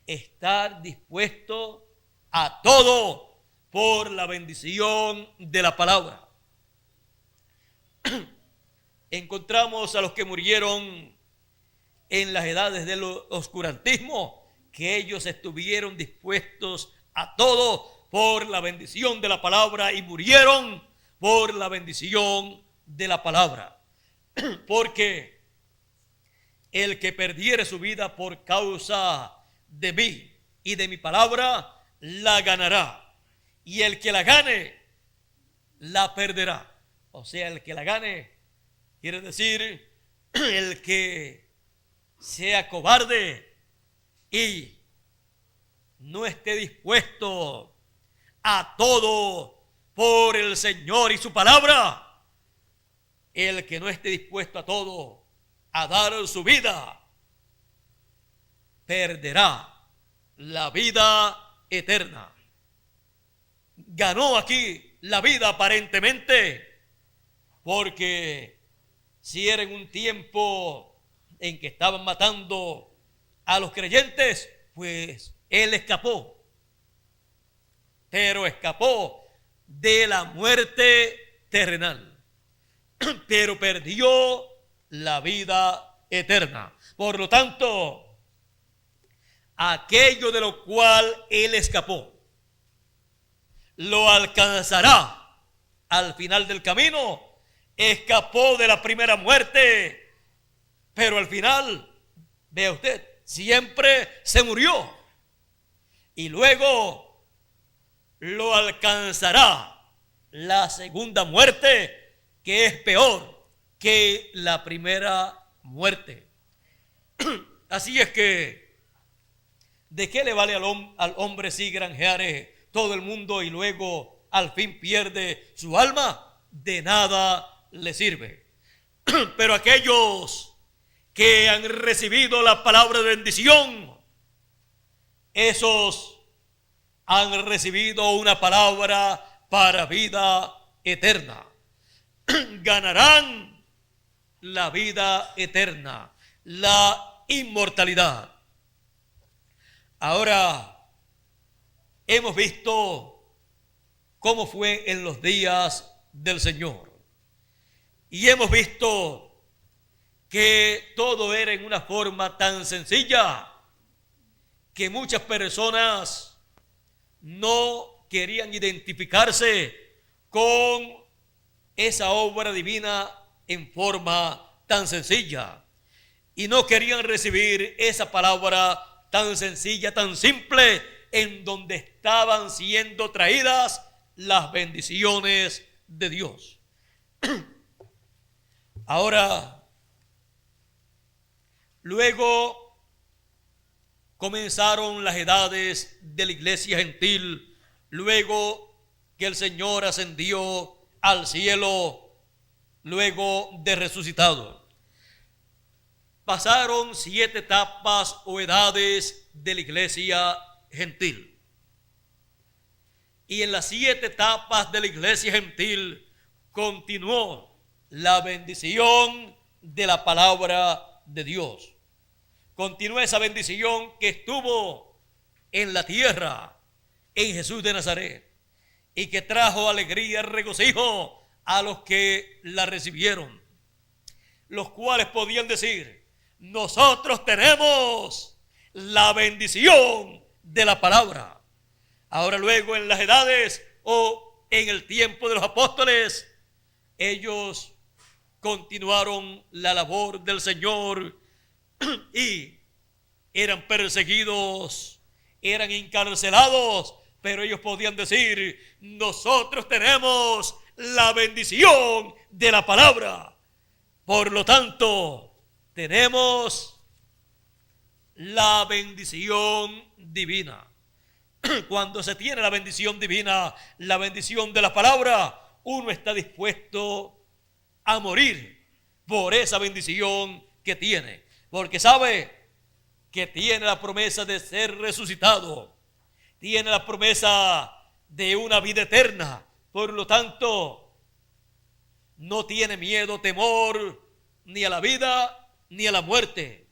estar dispuesto a todo por la bendición de la palabra. Encontramos a los que murieron en las edades del oscurantismo, que ellos estuvieron dispuestos a todo por la bendición de la palabra y murieron por la bendición de la palabra. Porque el que perdiere su vida por causa de mí y de mi palabra, la ganará. Y el que la gane, la perderá. O sea, el que la gane quiere decir el que sea cobarde y no esté dispuesto a todo por el Señor y su palabra. El que no esté dispuesto a todo, a dar su vida, perderá la vida eterna. Ganó aquí la vida aparentemente, porque si era en un tiempo en que estaban matando a los creyentes, pues él escapó, pero escapó de la muerte terrenal, pero perdió la vida eterna. Por lo tanto, aquello de lo cual él escapó, lo alcanzará al final del camino. Escapó de la primera muerte, pero al final, vea usted, siempre se murió. Y luego lo alcanzará la segunda muerte, que es peor que la primera muerte. Así es que, ¿de qué le vale al hombre si granjeare todo el mundo y luego al fin pierde su alma? De nada le sirve. Pero aquellos que han recibido la palabra de bendición, esos han recibido una palabra para vida eterna. Ganarán la vida eterna, la inmortalidad. Ahora, hemos visto cómo fue en los días del Señor. Y hemos visto que todo era en una forma tan sencilla que muchas personas no querían identificarse con esa obra divina en forma tan sencilla y no querían recibir esa palabra tan sencilla, tan simple, en donde estaban siendo traídas las bendiciones de Dios. Ahora, luego comenzaron las edades de la iglesia gentil, luego que el Señor ascendió al cielo, luego de resucitado. Pasaron 7 etapas o edades de la iglesia gentil. Y en las 7 etapas de la iglesia gentil continuó la bendición de la palabra de Dios. Continúa esa bendición que estuvo en la tierra, en Jesús de Nazaret, y que trajo alegría y regocijo a los que la recibieron, los cuales podían decir: nosotros tenemos la bendición de la palabra. Ahora luego, en las edades o en el tiempo de los apóstoles, ellos continuaron la labor del Señor y eran perseguidos, eran encarcelados, pero ellos podían decir: nosotros tenemos la bendición de la palabra. Por lo tanto, tenemos la bendición divina. Cuando se tiene la bendición divina, la bendición de la palabra, uno está dispuesto a morir por esa bendición que tiene, porque sabe que tiene la promesa de ser resucitado, tiene la promesa de una vida eterna. Por lo tanto, no tiene miedo, temor, ni a la vida, ni a la muerte.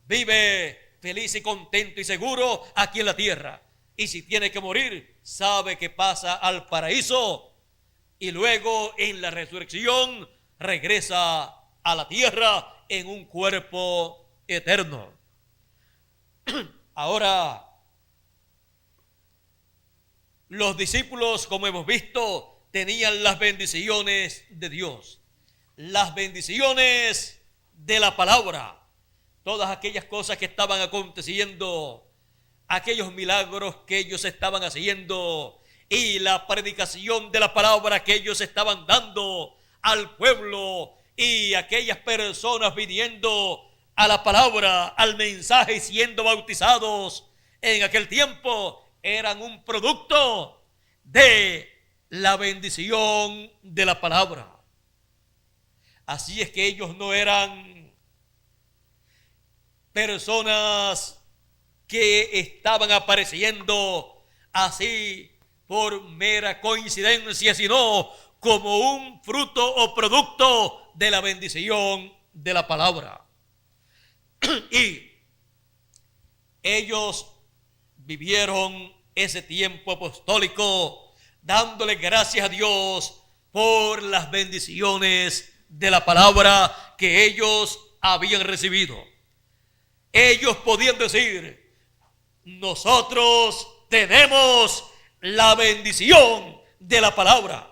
Vive feliz y contento y seguro aquí en la tierra. Y si tiene que morir, sabe que pasa al paraíso y luego en la resurrección regresa a la tierra en un cuerpo eterno. Ahora, los discípulos, como hemos visto, tenían las bendiciones de Dios, las bendiciones de la palabra, todas aquellas cosas que estaban aconteciendo, aquellos milagros que ellos estaban haciendo y la predicación de la palabra que ellos estaban dando al pueblo, y aquellas personas viniendo a la palabra, al mensaje y siendo bautizados en aquel tiempo, eran un producto de la bendición de la palabra. Así es que ellos no eran personas que estaban apareciendo así por mera coincidencia, sino como un fruto o producto de la bendición de la palabra. Y ellos vivieron ese tiempo apostólico dándole gracias a Dios por las bendiciones de la palabra que ellos habían recibido. Ellos podían decir: nosotros tenemos la bendición de la palabra.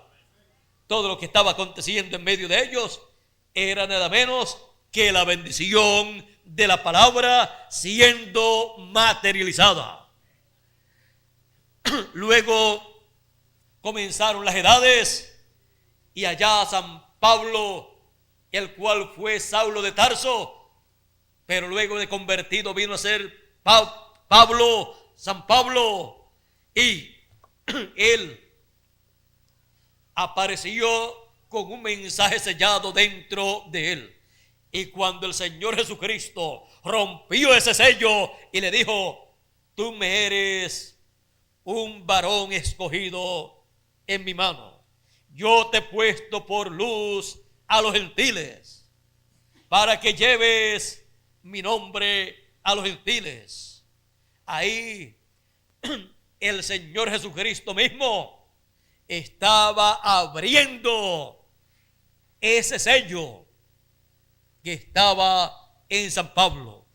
Todo lo que estaba aconteciendo en medio de ellos era nada menos que la bendición de la palabra siendo materializada. Luego comenzaron las edades, y allá San Pablo, el cual fue Saulo de Tarso, pero luego de convertido vino a ser San Pablo, y él apareció con un mensaje sellado dentro de él. Y cuando el Señor Jesucristo rompió ese sello y le dijo: tú me eres un varón escogido en mi mano, yo te he puesto por luz a los gentiles, para que lleves mi nombre a los gentiles. Ahí el Señor Jesucristo mismo estaba abriendo ese sello que estaba en San Pablo.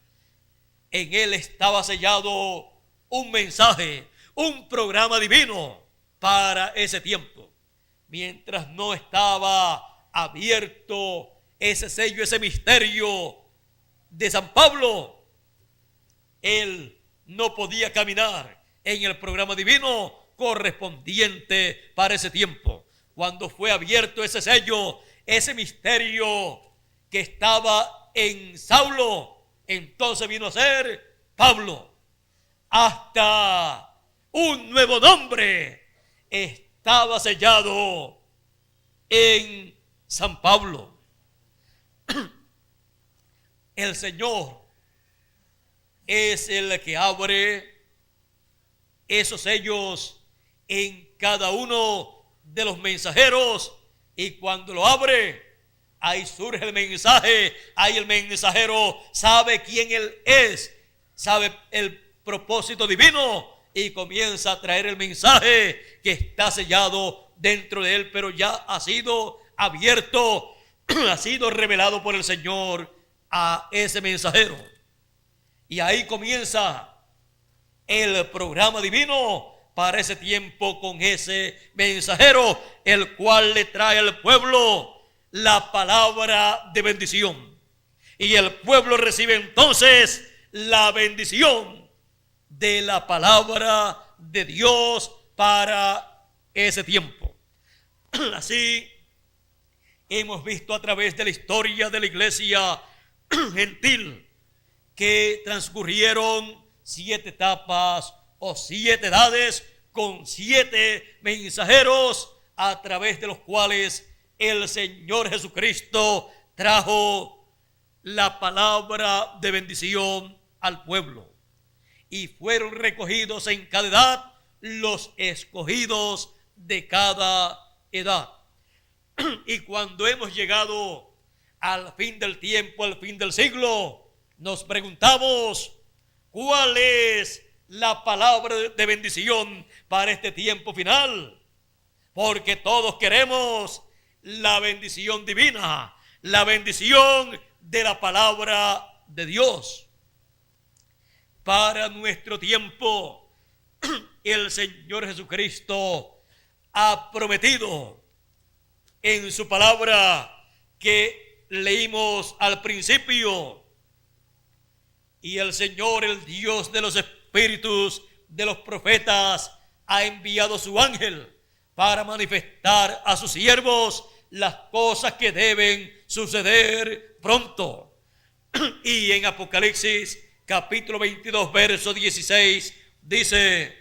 En él estaba sellado un mensaje, un programa divino para ese tiempo. Mientras no estaba abierto ese sello, ese misterio de San Pablo, él no podía caminar en el programa divino correspondiente para ese tiempo. Cuando fue abierto ese sello, ese misterio que estaba en Saulo, entonces vino a ser Pablo. Hasta un nuevo nombre estaba sellado en San Pablo. El Señor es el que abre esos sellos en cada uno de los mensajeros, y cuando lo abre, ahí surge el mensaje, ahí el mensajero sabe quién él es, sabe el propósito divino y comienza a traer el mensaje que está sellado dentro de él, pero ya ha sido abierto, ha sido revelado por el Señor a ese mensajero. Y ahí comienza el programa divino para ese tiempo con ese mensajero, el cual le trae al pueblo la palabra de bendición. Y el pueblo recibe entonces la bendición de la palabra de Dios para ese tiempo. Así hemos visto a través de la historia de la iglesia gentil que transcurrieron 7 etapas o 7 edades con 7 mensajeros a través de los cuales el Señor Jesucristo trajo la palabra de bendición al pueblo. Y fueron recogidos en cada edad los escogidos de cada edad. Y cuando hemos llegado al fin del tiempo, al fin del siglo, nos preguntamos, ¿cuál es la palabra de bendición para este tiempo final? Porque todos queremos la bendición divina, la bendición de la palabra de Dios. Para nuestro tiempo, el Señor Jesucristo ha prometido en su palabra que leímos al principio, y el Señor, el Dios de los espíritus de los profetas, ha enviado su ángel para manifestar a sus siervos las cosas que deben suceder pronto. Y en Apocalipsis capítulo 22 verso 16 dice: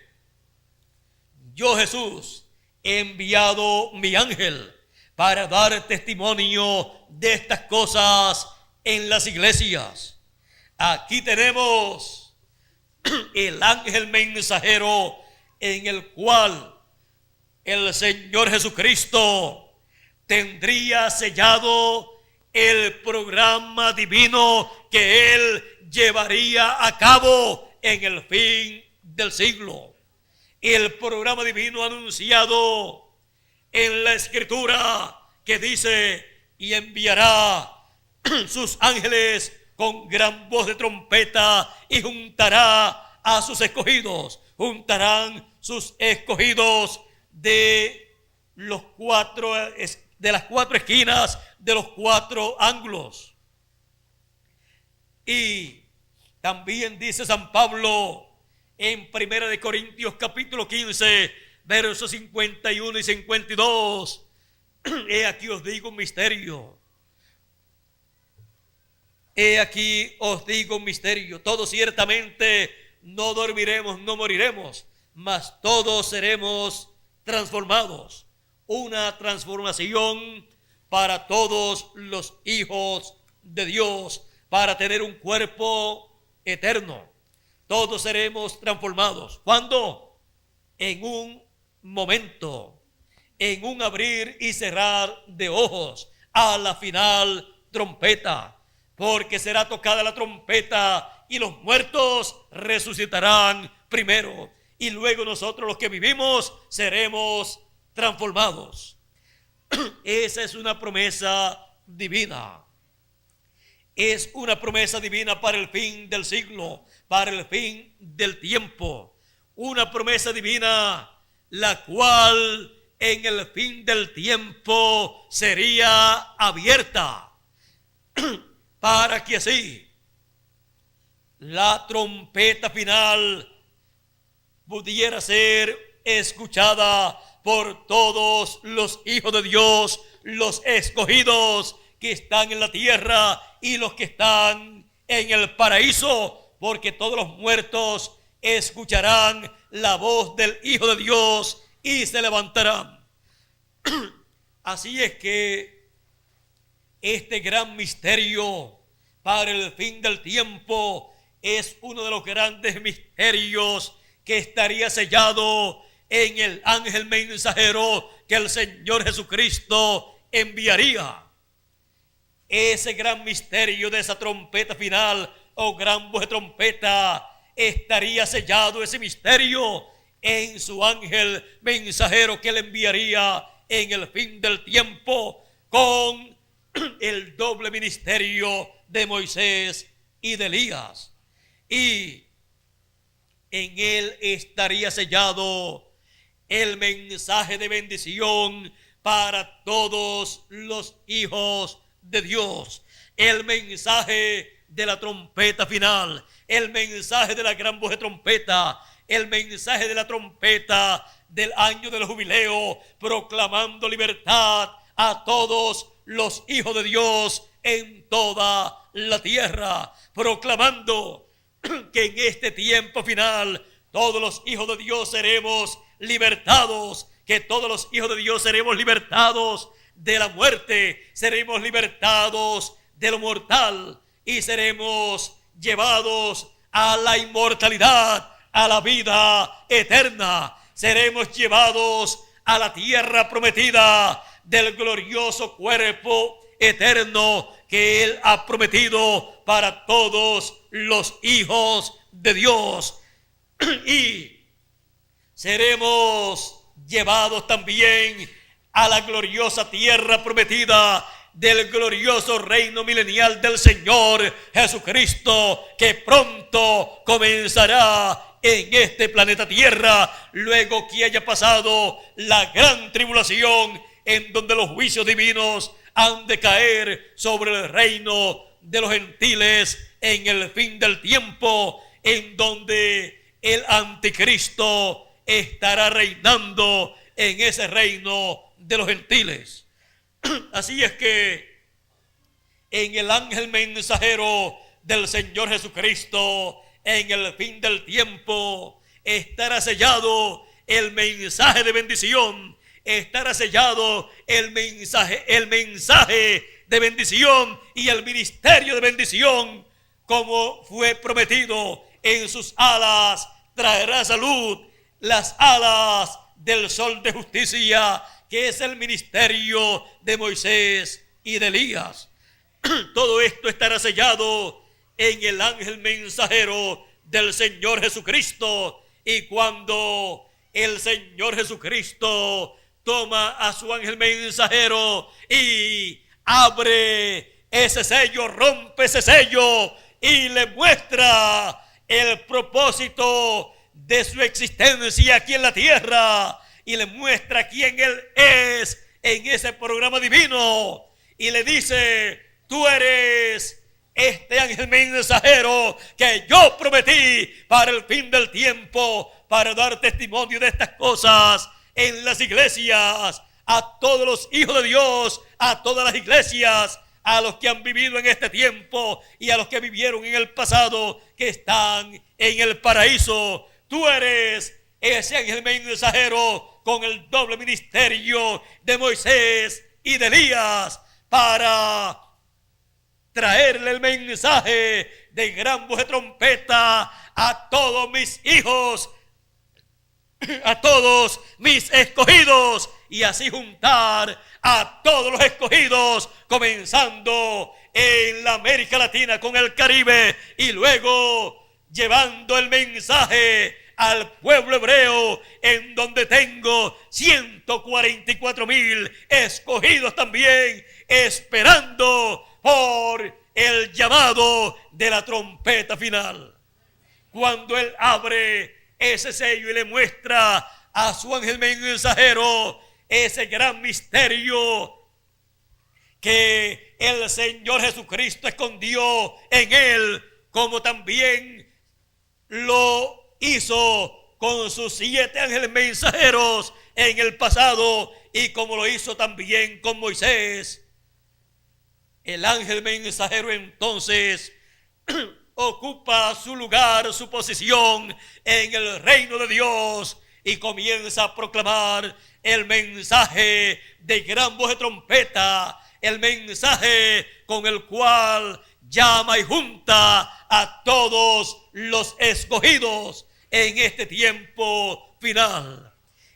yo, Jesús, he enviado mi ángel para dar testimonio de estas cosas en las iglesias. Aquí tenemos el ángel mensajero en el cual el Señor Jesucristo tendría sellado el programa divino que Él llevaría a cabo en el fin del siglo. El programa divino anunciado en la Escritura que dice: y enviará sus ángeles con gran voz de trompeta y juntará a sus escogidos. Juntarán sus escogidos de las 4 esquinas, de los 4 ángulos. Y también dice San Pablo en 1 de Corintios capítulo 15 versos 51 y 52: he aquí os digo un misterio. He aquí os digo un misterio. Todos ciertamente no dormiremos, no moriremos, mas todos seremos transformados. Una transformación para todos los hijos de Dios, para tener un cuerpo eterno. Todos seremos transformados. ¿Cuándo? En un momento, en un abrir y cerrar de ojos, a la final trompeta. Porque será tocada la trompeta y los muertos resucitarán primero, y luego nosotros los que vivimos seremos transformados. Esa es una promesa divina. Es una promesa divina para el fin del siglo, para el fin del tiempo. Una promesa divina la cual en el fin del tiempo sería abierta para que así la trompeta final pudiera ser escuchada por todos los hijos de Dios, los escogidos que están en la tierra y los que están en el paraíso, porque todos los muertos escucharán la voz del Hijo de Dios y se levantarán. Así es que este gran misterio para el fin del tiempo es uno de los grandes misterios que estaría sellado en el ángel mensajero que el Señor Jesucristo enviaría. ese gran misterio de esa trompeta final o gran voz de trompeta, estaría sellado ese misterio en su ángel mensajero que le enviaría en el fin del tiempo con el doble ministerio de Moisés y de Elías. Y en él estaría sellado el mensaje de bendición para todos los hijos de Dios, el mensaje de la trompeta final, el mensaje de la gran voz de trompeta, el mensaje de la trompeta del año del jubileo, proclamando libertad a todos los hijos de Dios en toda la tierra, proclamando que en este tiempo final todos los hijos de Dios seremos libertados, que todos los hijos de Dios seremos libertados de la muerte, seremos libertados de lo mortal y seremos llevados a la inmortalidad, a la vida eterna. Seremos llevados a la tierra prometida del glorioso cuerpo eterno que Él ha prometido para todos los hijos de Dios. Y seremos llevados también a la gloriosa tierra prometida del glorioso reino milenial del Señor Jesucristo, que pronto comenzará en este planeta Tierra, luego que haya pasado la gran tribulación, en donde los juicios divinos han de caer sobre el reino de los gentiles en el fin del tiempo, en donde el anticristo estará reinando en ese reino de los gentiles. Así es que en el ángel mensajero del Señor Jesucristo, en el fin del tiempo, estará sellado el mensaje de bendición, estará sellado el mensaje de bendición y el ministerio de bendición, como fue prometido. En sus alas traerá salud, las alas del sol de justicia, que es el ministerio de Moisés y de Elías. Todo esto estará sellado en el ángel mensajero del Señor Jesucristo. Y cuando el Señor Jesucristo toma a su ángel mensajero y abre ese sello, rompe ese sello y le muestra el propósito de su existencia aquí en la tierra, y le muestra quién Él es en ese programa divino, y le dice: tú eres este ángel mensajero que yo prometí para el fin del tiempo, para dar testimonio de estas cosas en las iglesias, a todos los hijos de Dios, a todas las iglesias, a los que han vivido en este tiempo y a los que vivieron en el pasado, que están en el paraíso. Tú eres ese ángel mensajero con el doble ministerio de Moisés y de Elías, para traerle el mensaje de gran voz de trompeta a todos mis hijos, a todos mis escogidos, y así juntar a todos los escogidos, comenzando en la América Latina con el Caribe, y luego llevando el mensaje al pueblo hebreo, en donde tengo 144,000 escogidos también, esperando por el llamado de la trompeta final. Cuando Él abre ese sello y le muestra a su ángel mensajero ese gran misterio que el Señor Jesucristo escondió en Él, como también lo hizo con sus 7 ángeles mensajeros en el pasado, y como lo hizo también con Moisés. El ángel mensajero entonces ocupa su lugar, su posición en el reino de Dios, y comienza a proclamar el mensaje de gran voz de trompeta, el mensaje con el cual llama y junta a todos los escogidos en este tiempo final.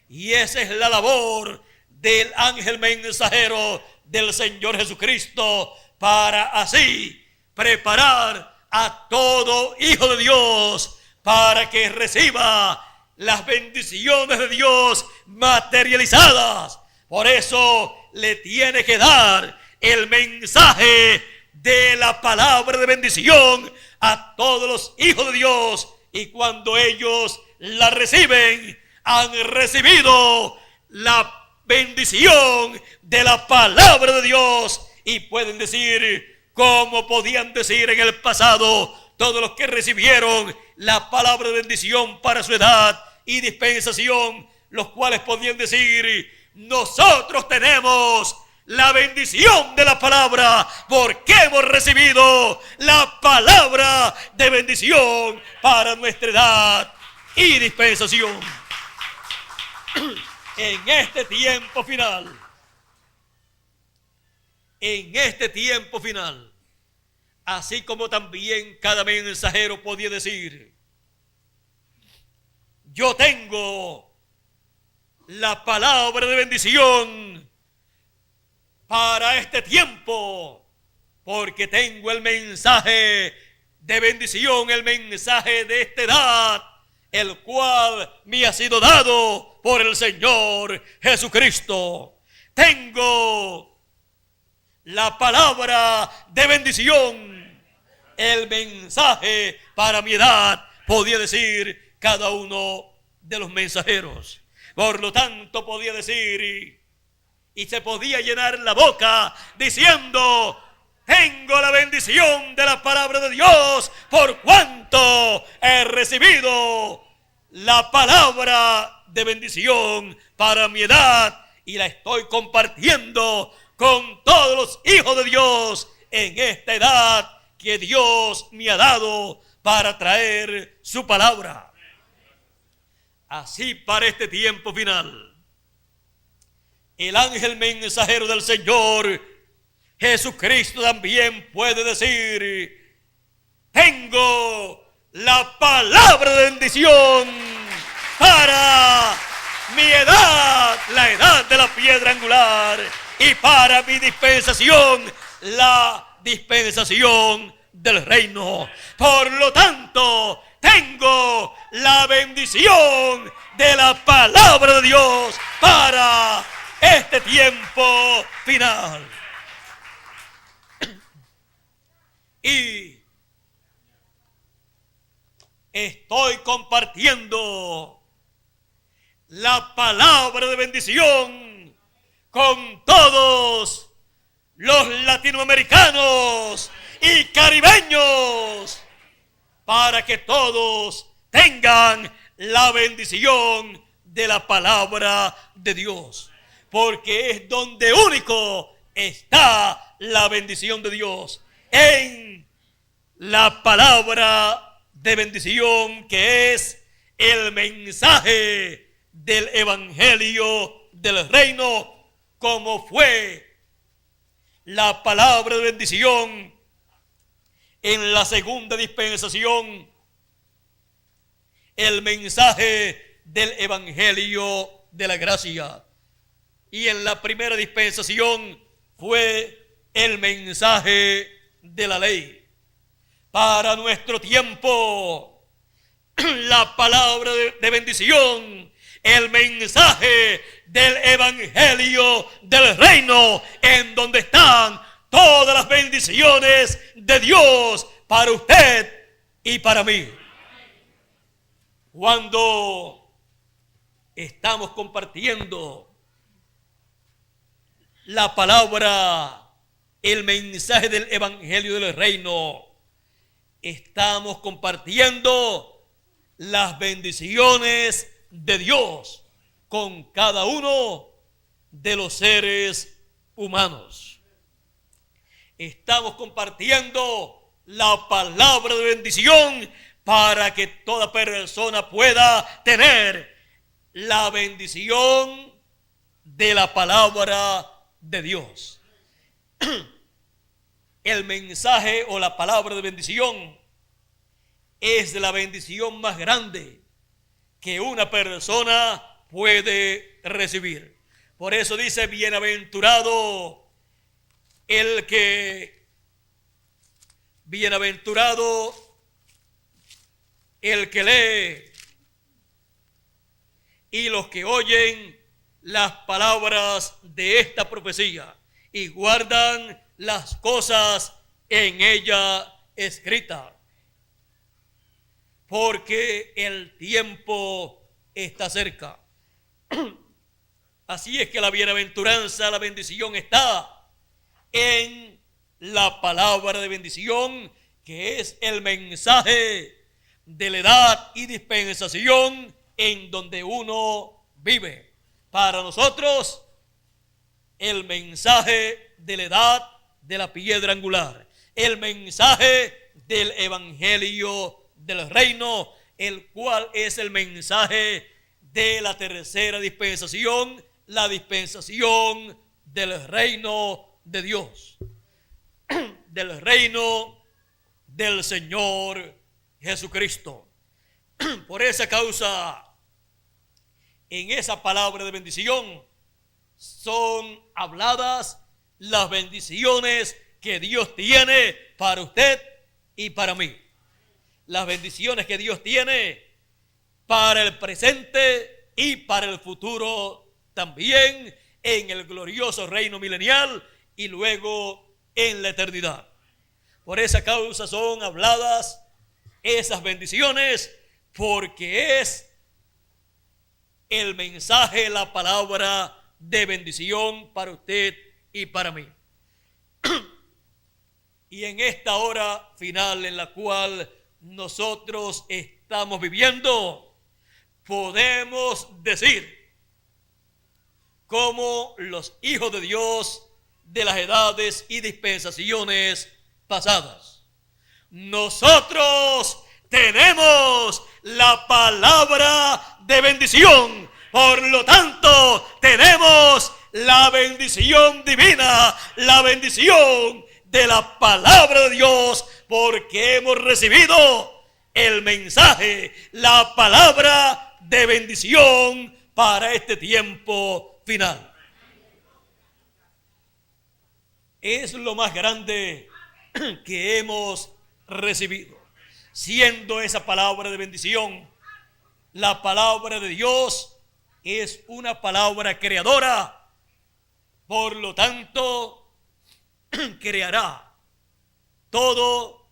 Y esa es la labor del ángel mensajero del Señor Jesucristo, para así preparar a todo hijo de Dios para que reciba las bendiciones de Dios materializadas. Por eso le tiene que dar el mensaje de la palabra de bendición a todos los hijos de Dios, y cuando ellos la reciben, han recibido la bendición de la palabra de Dios, y pueden decir, como podían decir en el pasado todos los que recibieron la palabra de bendición para su edad y dispensación, los cuales podían decir, nosotros tenemos la bendición de la palabra porque hemos recibido la palabra de bendición para nuestra edad y dispensación. En este tiempo final, así como también cada mensajero podía decir, yo tengo la palabra de bendición para este tiempo, porque tengo el mensaje de bendición, el mensaje de esta edad, el cual me ha sido dado por el Señor Jesucristo. Tengo la palabra de bendición, el mensaje para mi edad, podía decir cada uno de los mensajeros. Por lo tanto, podía decir y se podía llenar la boca diciendo, tengo la bendición de la palabra de Dios por cuanto he recibido la palabra de bendición para mi edad y la estoy compartiendo con todos los hijos de Dios en esta edad que Dios me ha dado para traer su palabra. Así para este tiempo final, el ángel mensajero del Señor Jesucristo también puede decir, tengo la palabra de bendición para mi edad, la edad de la piedra angular, y para mi dispensación, la dispensación del reino. Por lo tanto, tengo la bendición de la palabra de Dios para este tiempo final. Y estoy compartiendo la palabra de bendición con todos los latinoamericanos y caribeños para que todos tengan la bendición de la palabra de Dios, porque es donde único está la bendición de Dios, en la palabra de bendición que es el mensaje del evangelio del reino, como fue la palabra de bendición en la segunda dispensación, el mensaje del evangelio de la gracia, y en la primera dispensación fue el mensaje de la ley. Para nuestro tiempo, la palabra de bendición, el mensaje del evangelio del reino, en donde están todas las bendiciones de Dios para usted y para mí. Cuando estamos compartiendo la palabra, el mensaje del evangelio del reino, estamos compartiendo las bendiciones de Dios con cada uno de los seres humanos. Estamos compartiendo la palabra de bendición para que toda persona pueda tener la bendición de la palabra de Dios. El mensaje o la palabra de bendición es la bendición más grande que una persona puede recibir. Por eso dice, bienaventurado el que Bienaventurado el que lee y los que oyen las palabras de esta profecía y guardan las cosas en ella escritas, porque el tiempo está cerca. Así es que la bienaventuranza, la bendición está en la palabra de bendición, que es el mensaje de la edad y dispensación en donde uno vive. Para nosotros, el mensaje de la edad de la piedra angular, el mensaje del evangelio del reino, el cual es el mensaje de la tercera dispensación, la dispensación del reino de Dios, del reino del Señor Jesucristo. Por esa causa, en esa palabra de bendición son habladas las bendiciones que Dios tiene para usted y para mí. Las bendiciones que Dios tiene para el presente y para el futuro también, en el glorioso reino milenial y luego en la eternidad. Por esa causa son habladas esas bendiciones, porque es el mensaje, la palabra de bendición para usted y para mí. Y en esta hora final en la cual nosotros estamos viviendo, podemos decir, como los hijos de Dios de las edades y dispensaciones pasadas, nosotros tenemos la palabra de bendición. Por lo tanto, tenemos la bendición divina, la bendición de la palabra de Dios, porque hemos recibido el mensaje, la palabra de bendición para este tiempo final. Es lo más grande que hemos recibido, siendo esa palabra de bendición. La palabra de Dios es una palabra creadora, por lo tanto creará todo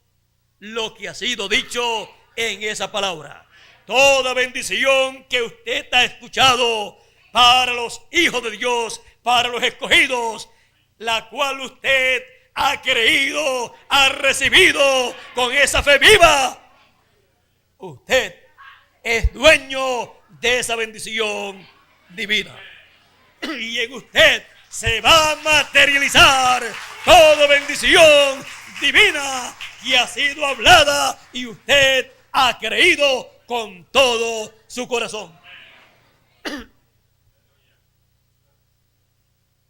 lo que ha sido dicho en esa palabra. Toda bendición que usted ha escuchado para los hijos de Dios, para los escogidos, la cual usted ha creído, ha recibido con esa fe viva, usted es dueño de esa bendición divina. Y en usted se va a materializar toda bendición divina que ha sido hablada y usted ha creído con todo su corazón.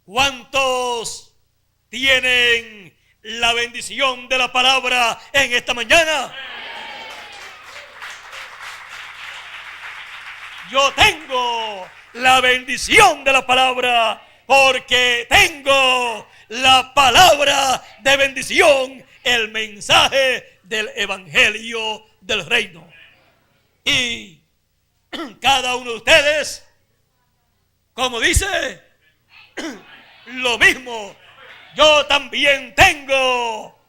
¿Cuántos tienen la bendición de la palabra en esta mañana? Yo tengo la bendición de la palabra, porque tengo la palabra de bendición, el mensaje del evangelio del reino. Y cada uno de ustedes, como dice, lo mismo, yo también tengo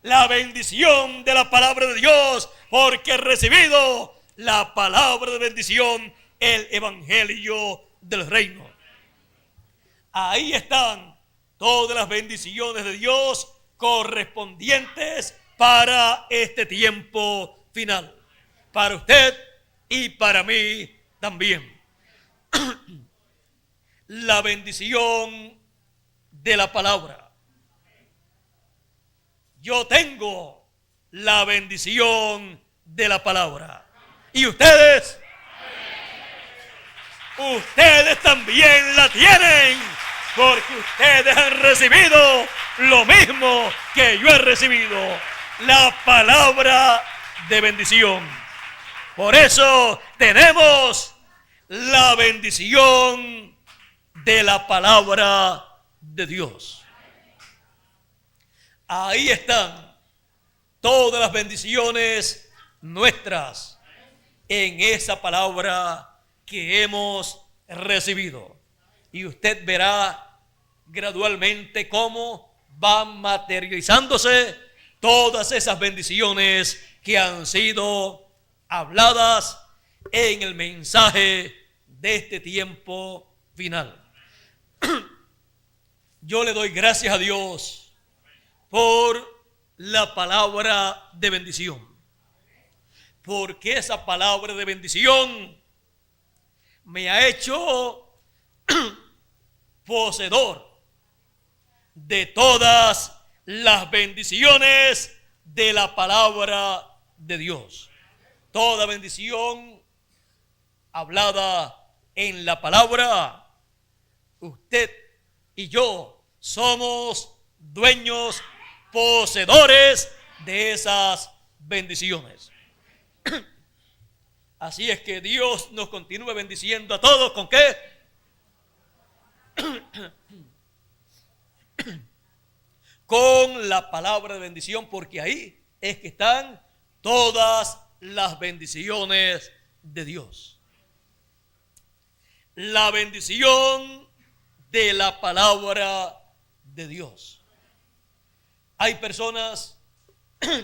la bendición de la palabra de Dios, porque he recibido la palabra de bendición, el evangelio del reino. Ahí están todas las bendiciones de Dios correspondientes para este tiempo final, para usted y para mí también. La bendición de la palabra. Yo tengo la bendición de la palabra. ¿Y ustedes? Ustedes también la tienen, porque ustedes han recibido lo mismo que yo he recibido, la palabra de bendición. Por eso tenemos la bendición de la palabra de Dios. Ahí están todas las bendiciones nuestras en esa palabra que hemos recibido. Y usted verá gradualmente cómo van materializándose todas esas bendiciones que han sido habladas en el mensaje de este tiempo final. Yo le doy gracias a Dios por la palabra de bendición, porque esa palabra de bendición me ha hecho poseedor de todas las bendiciones de la palabra de Dios. Toda bendición hablada en la palabra, usted y yo somos dueños, poseedores de esas bendiciones. Así es que Dios nos continúe bendiciendo a todos. ¿Con qué? Con la palabra de bendición, porque ahí es que están todas las bendiciones de Dios. La bendición de la palabra de Dios. Hay personas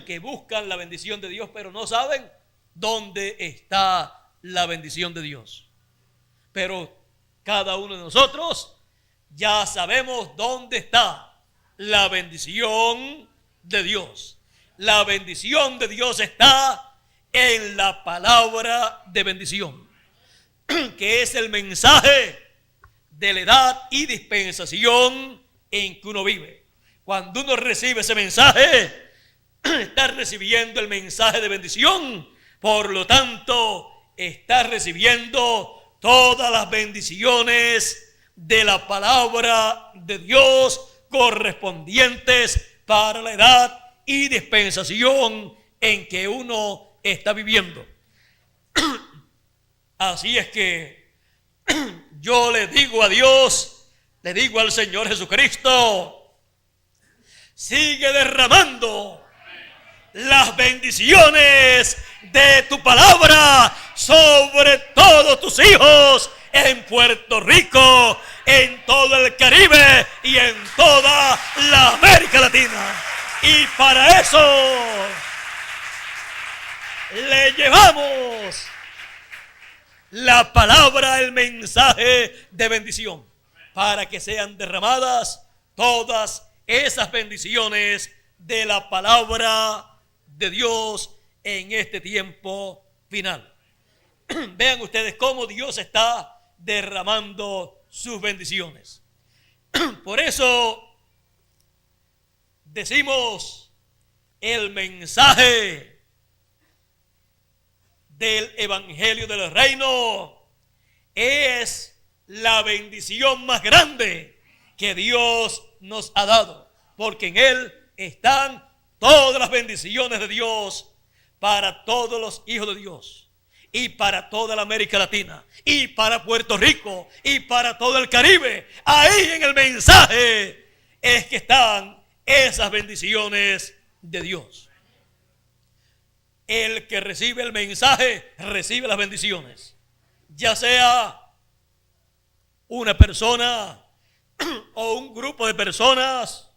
que buscan la bendición de Dios, pero no saben dónde está la bendición de Dios. Pero cada uno de nosotros ya sabemos dónde está la bendición de Dios. La bendición de Dios está en la palabra de bendición, que es el mensaje de la edad y dispensación en que uno vive. Cuando uno recibe ese mensaje, está recibiendo el mensaje de bendición. Por lo tanto, está recibiendo todas las bendiciones de la palabra de Dios correspondientes para la edad y dispensación en que uno está viviendo. Así es que yo le digo a Dios, le digo al Señor Jesucristo, sigue derramando las bendiciones de tu palabra sobre todos tus hijos en Puerto Rico, en todo el Caribe y en toda la América Latina. Y para eso le llevamos la palabra, el mensaje de bendición, para que sean derramadas todas esas bendiciones de la palabra de Dios en este tiempo final. Vean ustedes cómo Dios está derramando sus bendiciones. Por eso decimos, el mensaje del Evangelio del Reino es la bendición más grande que Dios nos ha dado, porque en él están todas las bendiciones de Dios para todos los hijos de Dios, y para toda la América Latina, y para Puerto Rico, y para todo el Caribe. Ahí en el mensaje es que están esas bendiciones de Dios. El que recibe el mensaje recibe las bendiciones, ya sea una persona o un grupo de personas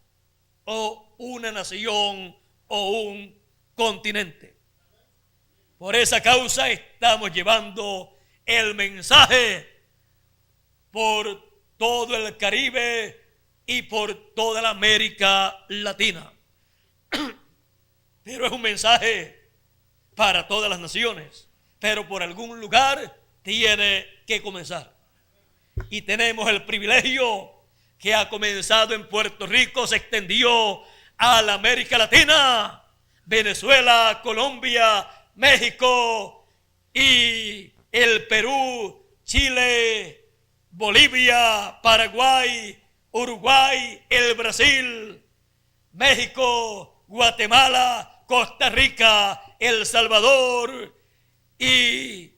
o una nación o un continente. Por esa causa estamos llevando el mensaje por todo el Caribe y por toda la América Latina. Pero es un mensaje para todas las naciones, pero por algún lugar tiene que comenzar. Y tenemos el privilegio que ha comenzado en Puerto Rico, se extendió a la América Latina, Venezuela, Colombia, México y el Perú, Chile, Bolivia, Paraguay, Uruguay, el Brasil, México, Guatemala, Costa Rica, El Salvador y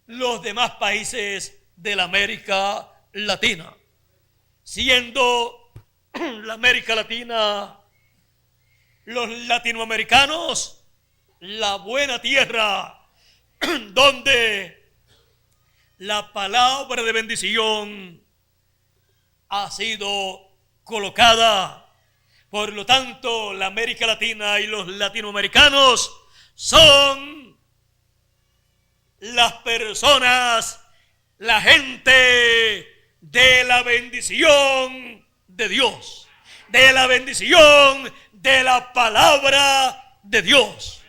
los demás países de la América Latina, siendo la América Latina los latinoamericanos la buena tierra donde la palabra de bendición ha sido colocada. Por lo tanto, la América Latina y los latinoamericanos son las personas, la gente de la bendición de Dios, de la bendición de la palabra de Dios.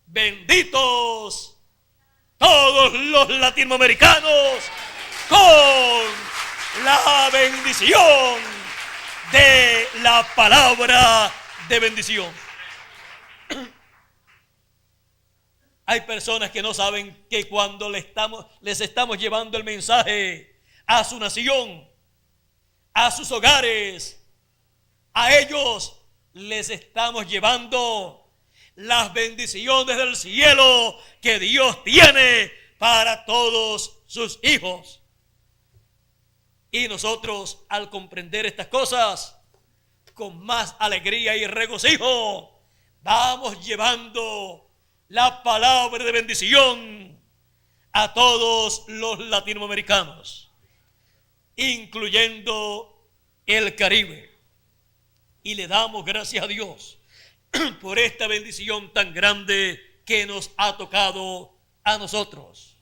Benditos todos los latinoamericanos con la bendición de la palabra de bendición. Hay personas que no saben que cuando les estamos llevando el mensaje a su nación, a sus hogares, a ellos les estamos llevando las bendiciones del cielo que Dios tiene para todos sus hijos. Y nosotros, al comprender estas cosas, con más alegría y regocijo, vamos llevando la palabra de bendición a todos los latinoamericanos, incluyendo el Caribe. Y le damos gracias a Dios por esta bendición tan grande que nos ha tocado a nosotros.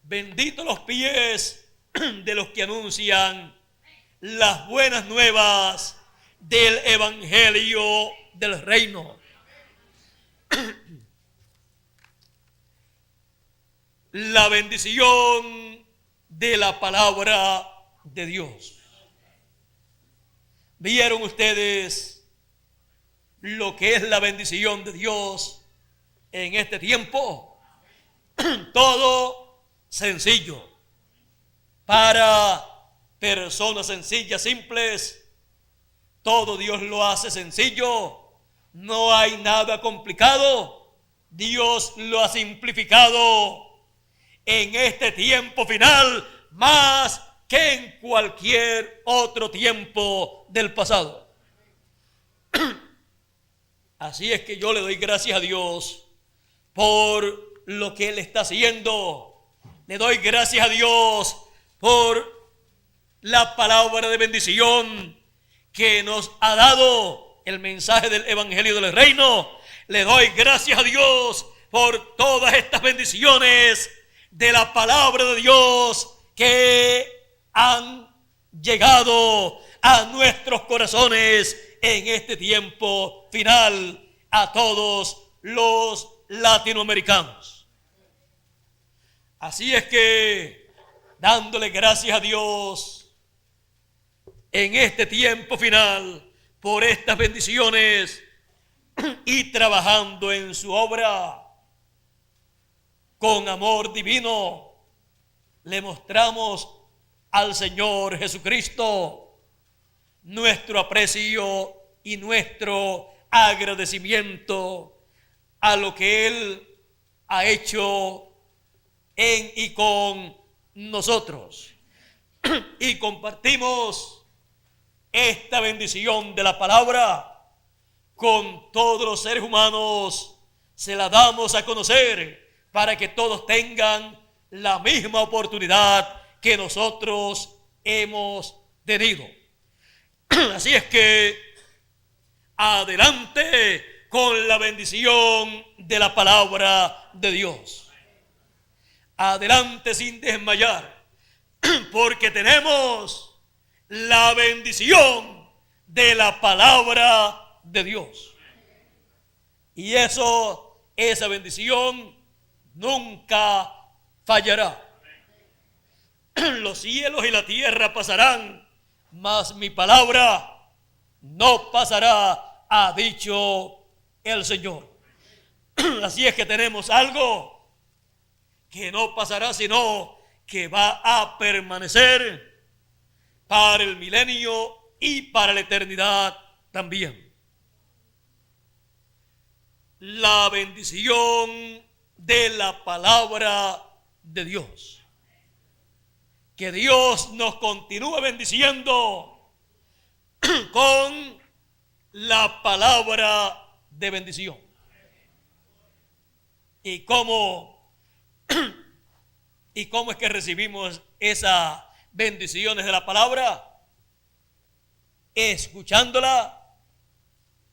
Benditos los pies de los que anuncian las buenas nuevas del evangelio del reino. La bendición de la palabra de Dios. ¿Vieron ustedes lo que es la bendición de Dios en este tiempo? Todo sencillo. Para personas sencillas, simples, todo Dios lo hace sencillo. No hay nada complicado. Dios lo ha simplificado en este tiempo final más que en cualquier otro tiempo del pasado. Así es que yo le doy gracias a Dios por lo que Él está haciendo. Le doy gracias a Dios por la palabra de bendición que nos ha dado el mensaje del evangelio del reino. Le doy gracias a Dios por todas estas bendiciones de la palabra de Dios que han llegado a nuestros corazones en este tiempo final a todos los latinoamericanos. Así es que, dándole gracias a Dios en este tiempo final por estas bendiciones y trabajando en su obra con amor divino, le mostramos al Señor Jesucristo nuestro aprecio y nuestro agradecimiento a lo que Él ha hecho en y con nosotros. Y compartimos esta bendición de la palabra con todos los seres humanos. Se la damos a conocer para que todos tengan la misma oportunidad que nosotros hemos tenido. Así es que adelante con la bendición de la palabra de Dios. Adelante sin desmayar, porque tenemos la bendición de la palabra de Dios. Y esa bendición nunca fallará. Los cielos y la tierra pasarán, mas mi palabra no pasará, ha dicho el Señor. Así es que tenemos algo que no pasará, sino que va a permanecer para el milenio y para la eternidad también. La bendición de la palabra de Dios, que Dios nos continúe bendiciendo con la palabra de bendición. ¿Y cómo es que recibimos esas bendiciones de la palabra? Escuchándola,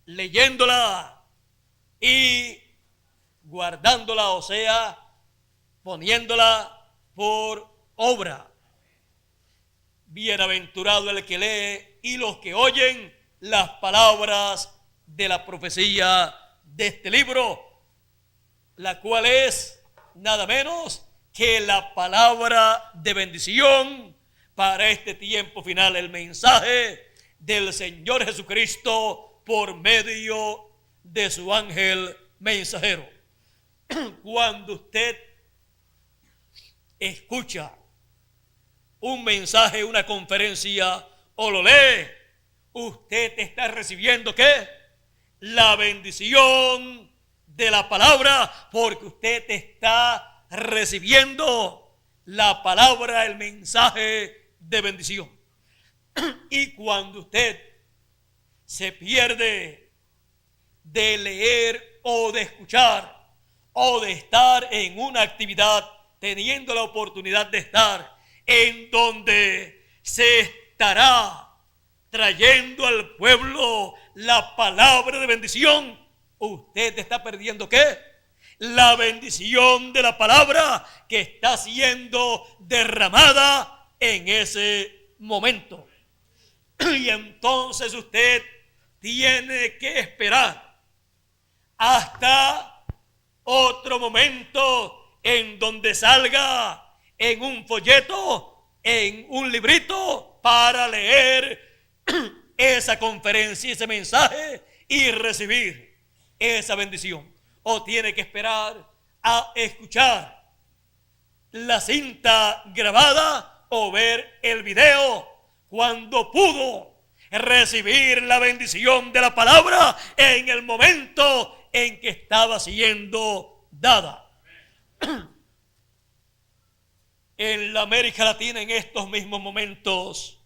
leyéndola y guardándola, o sea, poniéndola por obra. Bienaventurado el que lee y los que oyen las palabras de la profecía de este libro, la cual es nada menos que la palabra de bendición para este tiempo final, el mensaje del Señor Jesucristo por medio de su ángel mensajero. Cuando usted escucha un mensaje, una conferencia o lo lee, usted está recibiendo ¿qué? La bendición de la palabra, porque usted está recibiendo la palabra, el mensaje de bendición. Y cuando usted se pierde de leer o de escuchar o de estar en una actividad, teniendo la oportunidad de estar en donde se estará trayendo al pueblo la palabra de bendición, usted está perdiendo ¿qué? La bendición de la palabra que está siendo derramada en ese momento. Y entonces usted tiene que esperar hasta otro momento en donde salga en un folleto, en un librito, para leer esa conferencia, ese mensaje y recibir esa bendición. O tiene que esperar a escuchar la cinta grabada o ver el video cuando pudo recibir la bendición de la palabra en el momento en que estaba siendo dada. En la América Latina, en estos mismos momentos,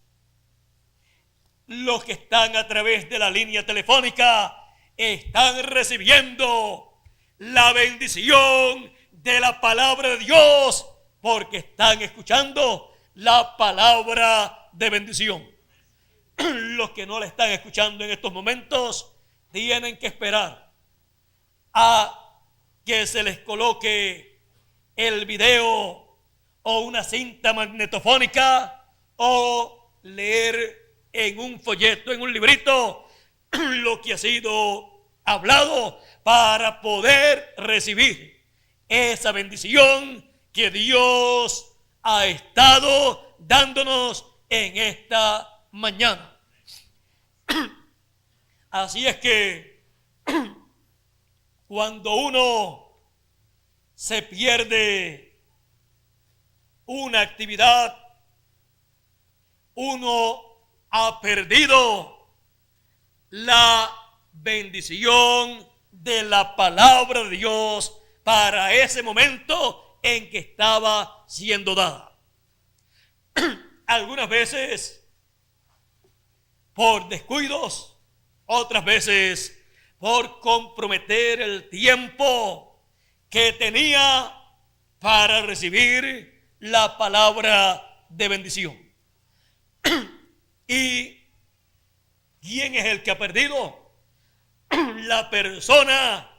los que están a través de la línea telefónica están recibiendo la bendición de la palabra de Dios, porque están escuchando la palabra de bendición. Los que no la están escuchando en estos momentos tienen que esperar a que se les coloque el video o una cinta magnetofónica o leer en un folleto, en un librito, lo que ha sido hablado, para poder recibir esa bendición que Dios ha estado dándonos en esta mañana. Así es que cuando uno se pierde una actividad, uno ha perdido la bendición de la palabra de Dios para ese momento en que estaba siendo dada. Algunas veces por descuidos, otras veces por comprometer el tiempo que tenía para recibir la palabra de bendición. ¿Y quién es el que ha perdido? La persona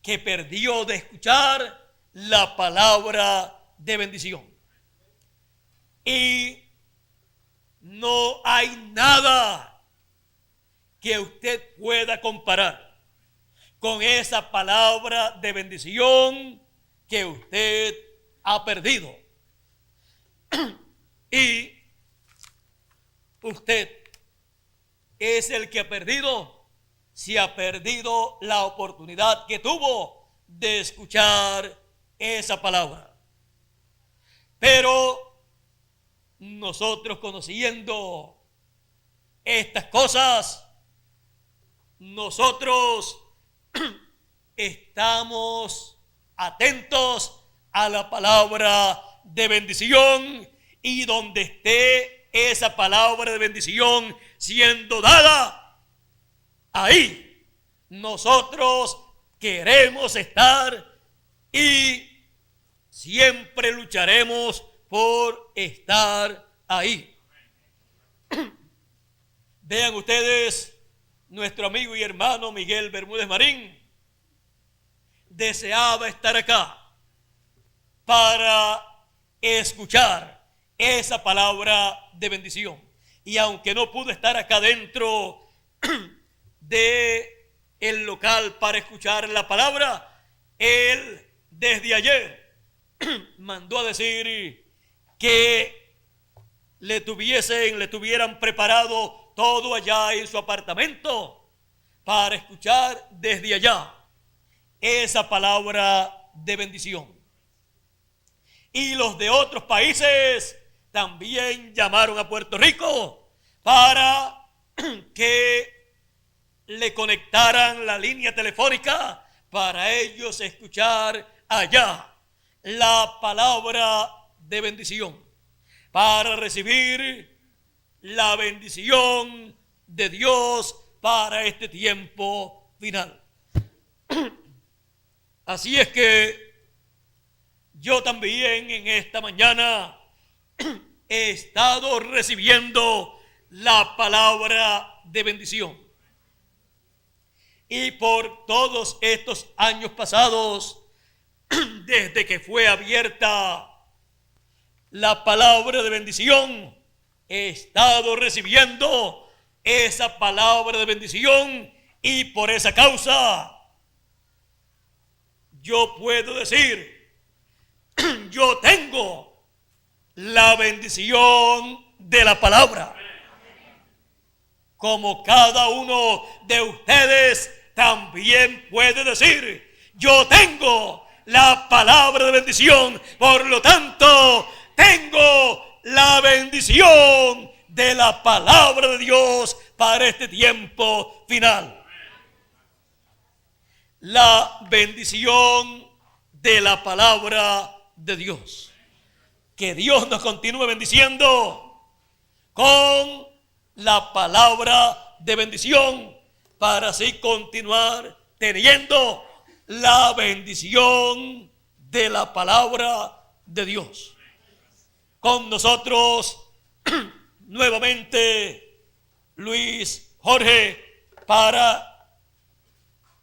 que perdió de escuchar la palabra de bendición. Y no hay nada que usted pueda comparar con esa palabra de bendición que usted ha perdido. Y usted es el que ha perdido, si ha perdido la oportunidad que tuvo de escuchar esa palabra. Pero nosotros, conociendo estas cosas, nosotros estamos atentos a la palabra de bendición Y donde esté esa palabra de bendición siendo dada, ahí nosotros queremos estar y siempre lucharemos por estar ahí. Vean ustedes, nuestro amigo y hermano Miguel Bermúdez Marín deseaba estar acá para escuchar esa palabra de bendición. Y aunque no pudo estar acá dentro de el local para escuchar la palabra, él desde ayer mandó a decir que le tuvieran preparado todo allá en su apartamento para escuchar desde allá esa palabra de bendición. Y los de otros países también llamaron a Puerto Rico para que le conectaran la línea telefónica para ellos escuchar allá la palabra de bendición, para recibir la bendición de Dios para este tiempo final. Así es que yo también en esta mañana he estado recibiendo la palabra de bendición. Y por todos estos años pasados, desde que fue abierta la palabra de bendición, he estado recibiendo esa palabra de bendición, y por esa causa yo puedo decir, yo tengo la bendición de la palabra, como cada uno de ustedes también puede decir, yo tengo la palabra de bendición. Por lo tanto, tengo la bendición de la palabra de Dios para este tiempo final. La bendición de la palabra de Dios. Que Dios nos continúe bendiciendo con la palabra de bendición, para así continuar teniendo la bendición de la palabra de Dios. Con nosotros nuevamente Luis Jorge para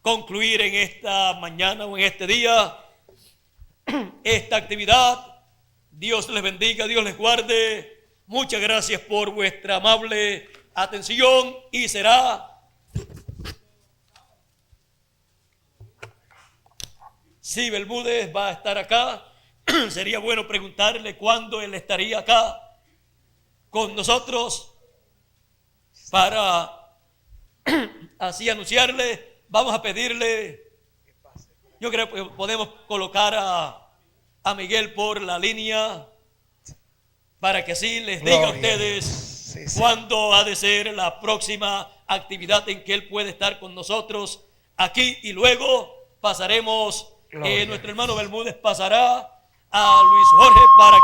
concluir en esta mañana o en este día esta actividad. Dios les bendiga, Dios les guarde. Muchas gracias por vuestra amable atención, y será si Bermúdez va a estar acá, sería bueno preguntarle cuándo él estaría acá con nosotros para así anunciarle. Vamos a pedirle, yo creo que podemos colocar a Miguel por la línea para que así les diga a ustedes cuándo ha de ser la próxima actividad en que él puede estar con nosotros aquí, y luego pasaremos, nuestro hermano Bermúdez pasará a Luis Jorge para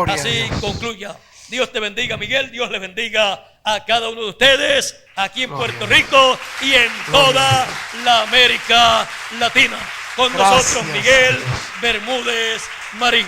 que así concluya. Dios te bendiga, Miguel. Dios les bendiga a cada uno de ustedes aquí en Puerto Rico y en toda la América Latina. Con nosotros Miguel Bermúdez Marín.